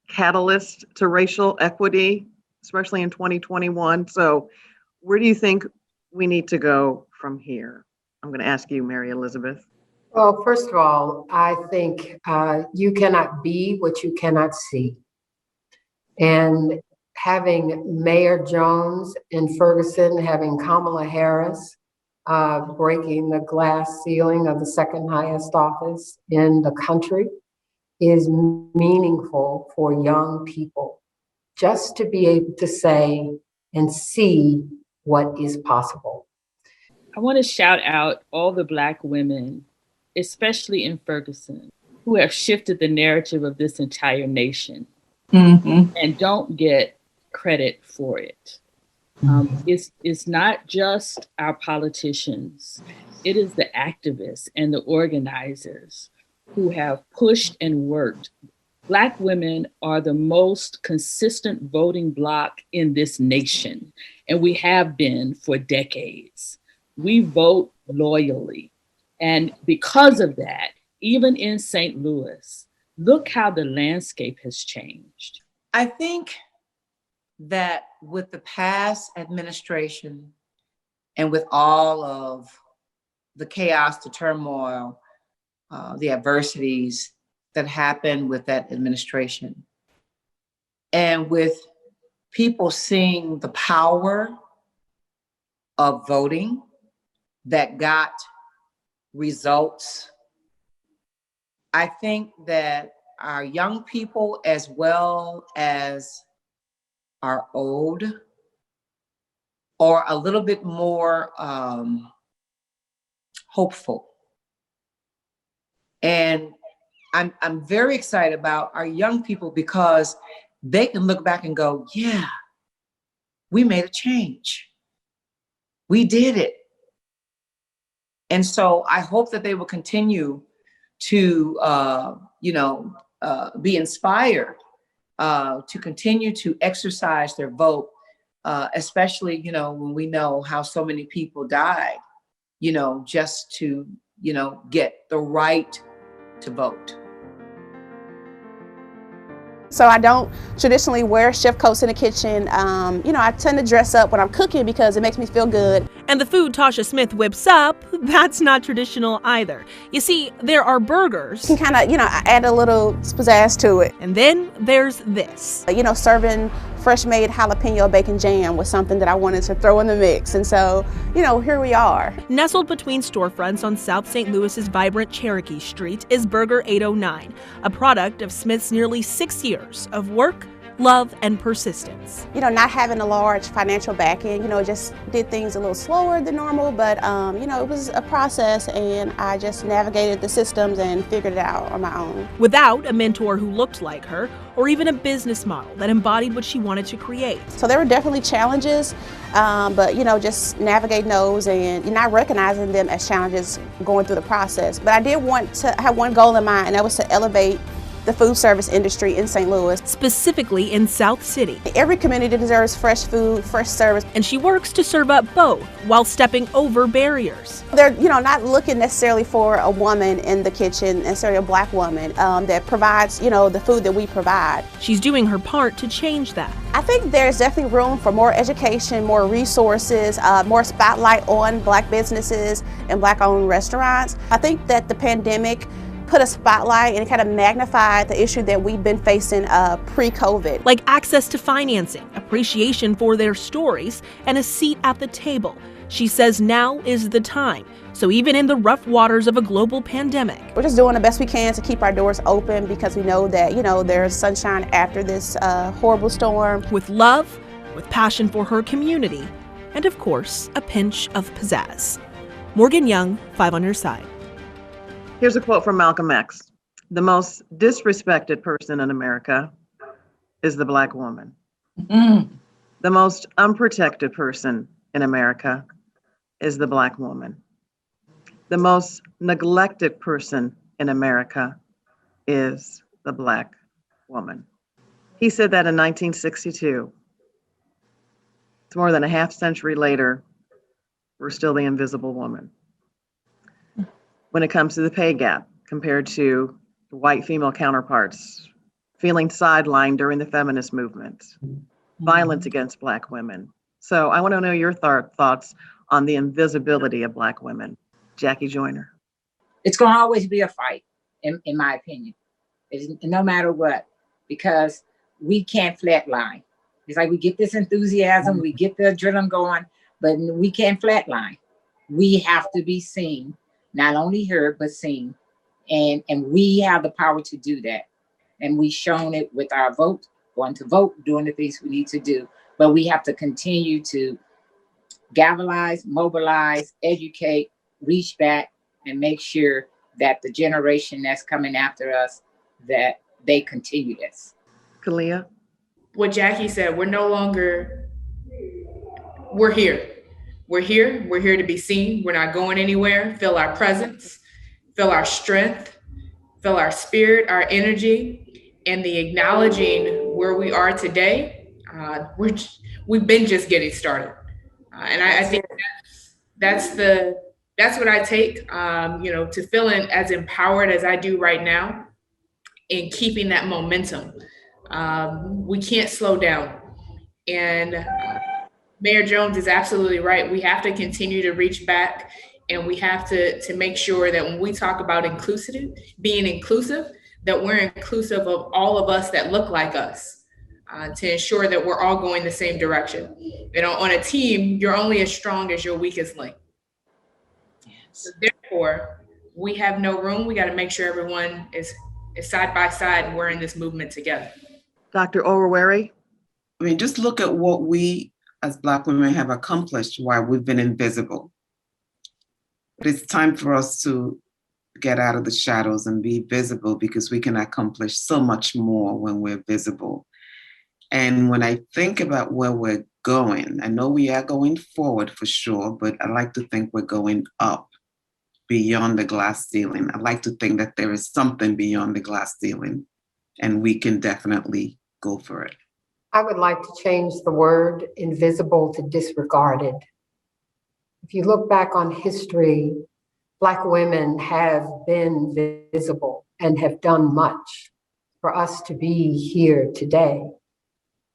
catalyst to racial equity, especially in 2021. So where do you think we need to go from here? I'm going to ask you, Mary Elizabeth. Well, first of all, I think you cannot be what you cannot see. And having Mayor Jones in Ferguson, having Kamala Harris, breaking the glass ceiling of the second highest office in the country is meaningful for young people, just to be able to say and see what is possible. I want to shout out all the Black women, especially in Ferguson, who have shifted the narrative of this entire nation and don't get credit for it. It's not just our politicians. It is the activists and the organizers who have pushed and worked. Black women are the most consistent voting bloc in this nation, and we have been for decades. We vote loyally. And because of that, even in St. Louis, look how the landscape has changed. I think that with the past administration and with all of the chaos, the turmoil, the adversities that happened with that administration, and with people seeing the power of voting that got results, I think that our young people, as well as our old, are a little bit more hopeful. And I'm very excited about our young people because they can look back and go, yeah, we made a change. We did it. And so I hope that they will continue to, be inspired to continue to exercise their vote, especially, when we know how so many people died, just to, get the right to vote. So I don't traditionally wear chef coats in the kitchen. I tend to dress up when I'm cooking because it makes me feel good. And the food Tasha Smith whips up, that's not traditional either. You see, there are burgers. You can kind of, add a little pizzazz to it. And then there's this. Serving fresh made jalapeno bacon jam was something that I wanted to throw in the mix. And so, here we are. Nestled between storefronts on South St. Louis's vibrant Cherokee Street is Burger 809, a product of Smith's nearly 6 years of work, love, and persistence. Not having a large financial backing, just did things a little slower than normal, but, it was a process and I just navigated the systems and figured it out on my own. Without a mentor who looked like her, or even a business model that embodied what she wanted to create. So there were definitely challenges, but, just navigating those and not recognizing them as challenges going through the process. But I did want to have one goal in mind, and that was to elevate the food service industry in St. Louis. Specifically in South City. Every community deserves fresh food, fresh service. And she works to serve up both while stepping over barriers. They're, not looking necessarily for a woman in the kitchen, necessarily a black woman that provides, the food that we provide. She's doing her part to change that. I think there's definitely room for more education, more resources, more spotlight on black businesses and black-owned restaurants. I think that the pandemic put a spotlight and it kind of magnified the issue that we've been facing pre-COVID. Like access to financing, appreciation for their stories, and a seat at the table. She says now is the time. So even in the rough waters of a global pandemic, we're just doing the best we can to keep our doors open because we know that, there's sunshine after this horrible storm. With love, with passion for her community, and of course, a pinch of pizzazz. Morgan Young, 5 on Your Side. Here's a quote from Malcolm X. The most disrespected person in America is the black woman. Mm. The most unprotected person in America is the black woman. The most neglected person in America is the black woman. He said that in 1962. It's more than a half century later, we're still the invisible woman. When it comes to the pay gap compared to white female counterparts, feeling sidelined during the feminist movement, violence against black women. So I want to know your thoughts on the invisibility of black women. Jackie Joyner. It's going to always be a fight, in my opinion. No matter what, because we can't flatline. It's like we get this enthusiasm, we get the adrenaline going, but we can't flatline. We have to be seen. Not only heard, but seen. And we have the power to do that. And we've shown it with our vote, going to vote, doing the things we need to do. But we have to continue to galvanize, mobilize, educate, reach back, and make sure that the generation that's coming after us, that they continue this. Kalia? What Jackie said, we're here. We're here to be seen. We're not going anywhere. Feel our presence, feel our strength, feel our spirit, our energy, and the acknowledging where we are today. We've been just getting started. And I think that's what I take, to feeling as empowered as I do right now and keeping that momentum. We can't slow down. And Mayor Jones is absolutely right. We have to continue to reach back, and we have to make sure that when we talk about being inclusive, that we're inclusive of all of us that look like us, to ensure that we're all going the same direction. On a team, you're only as strong as your weakest link. So therefore, we have no room. We got to make sure everyone is side by side and we're in this movement together. Dr. Oruwari? Just look at what we as Black women have accomplished while we've been invisible. But it's time for us to get out of the shadows and be visible, because we can accomplish so much more when we're visible. And when I think about where we're going, I know we are going forward for sure, but I like to think we're going up. beyond the glass ceiling. I like to think that there is something beyond the glass ceiling, and we can definitely go for it. I would like to change the word invisible to disregarded. If you look back on history, Black women have been visible and have done much for us to be here today.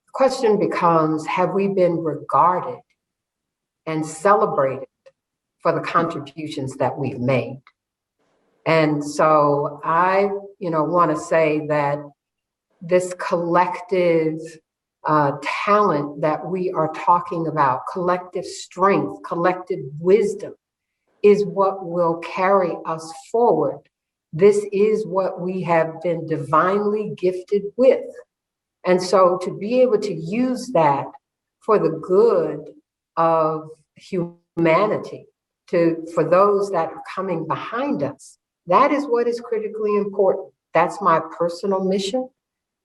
The question becomes, have we been regarded and celebrated for the contributions that we've made? And so I, want to say that this collective talent that we are talking about, collective strength, collective wisdom, is what will carry us forward. This is what we have been divinely gifted with. And so to be able to use that for the good of humanity, for those that are coming behind us, that is what is critically important. That's my personal mission,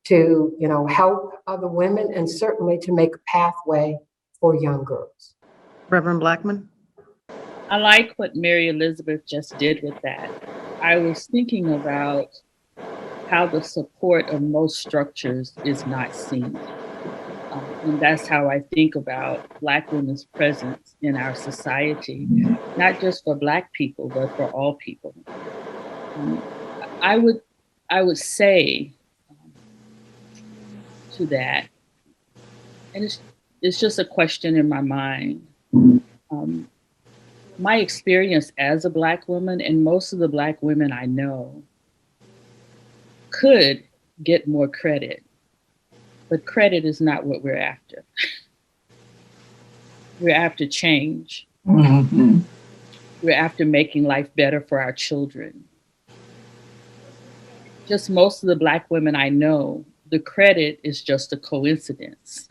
to help other women and certainly to make a pathway for young girls. Reverend Blackman? I like what Mary Elizabeth just did with that. I was thinking about how the support of most structures is not seen. And that's how I think about Black women's presence in our society, not just for Black people, but for all people. I would say to that, and it's just a question in my mind. My experience as a Black woman, and most of the Black women I know, could get more credit, but credit is not what we're after. We're after change. Mm-hmm. We're after making life better for our children. Just most of the Black women I know, the credit is just a coincidence.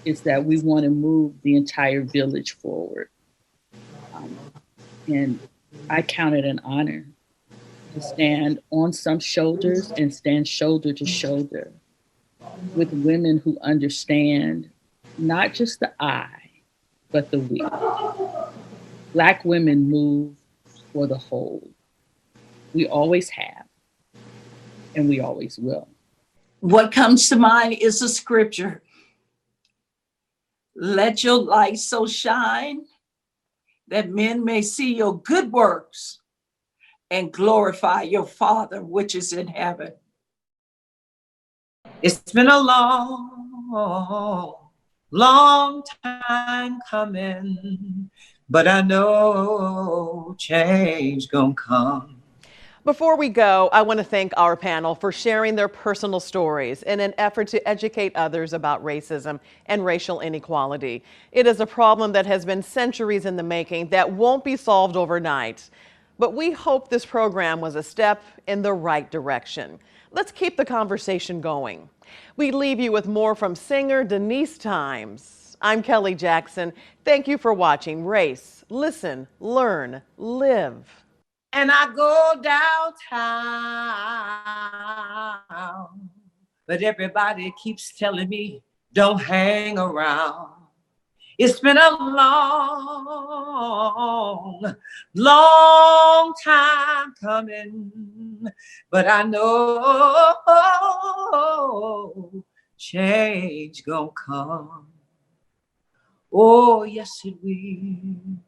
It's that we want to move the entire village forward. And I count it an honor to stand on some shoulders and stand shoulder to shoulder with women who understand not just the I, but the we. Black women move for the whole. We always have, and we always will. What comes to mind is a scripture. Let your light so shine that men may see your good works and glorify your Father which is in heaven. It's been a long, long time coming, but I know change gonna come. Before we go, I want to thank our panel for sharing their personal stories in an effort to educate others about racism and racial inequality. It is a problem that has been centuries in the making that won't be solved overnight. But we hope this program was a step in the right direction. Let's keep the conversation going. We leave you with more from singer Denise Times. I'm Kelly Jackson. Thank you for watching Race, Listen, Learn, Live. And I go downtown, but everybody keeps telling me, don't hang around. It's been a long, long time coming, but I know change gonna come. Oh, yes, it will.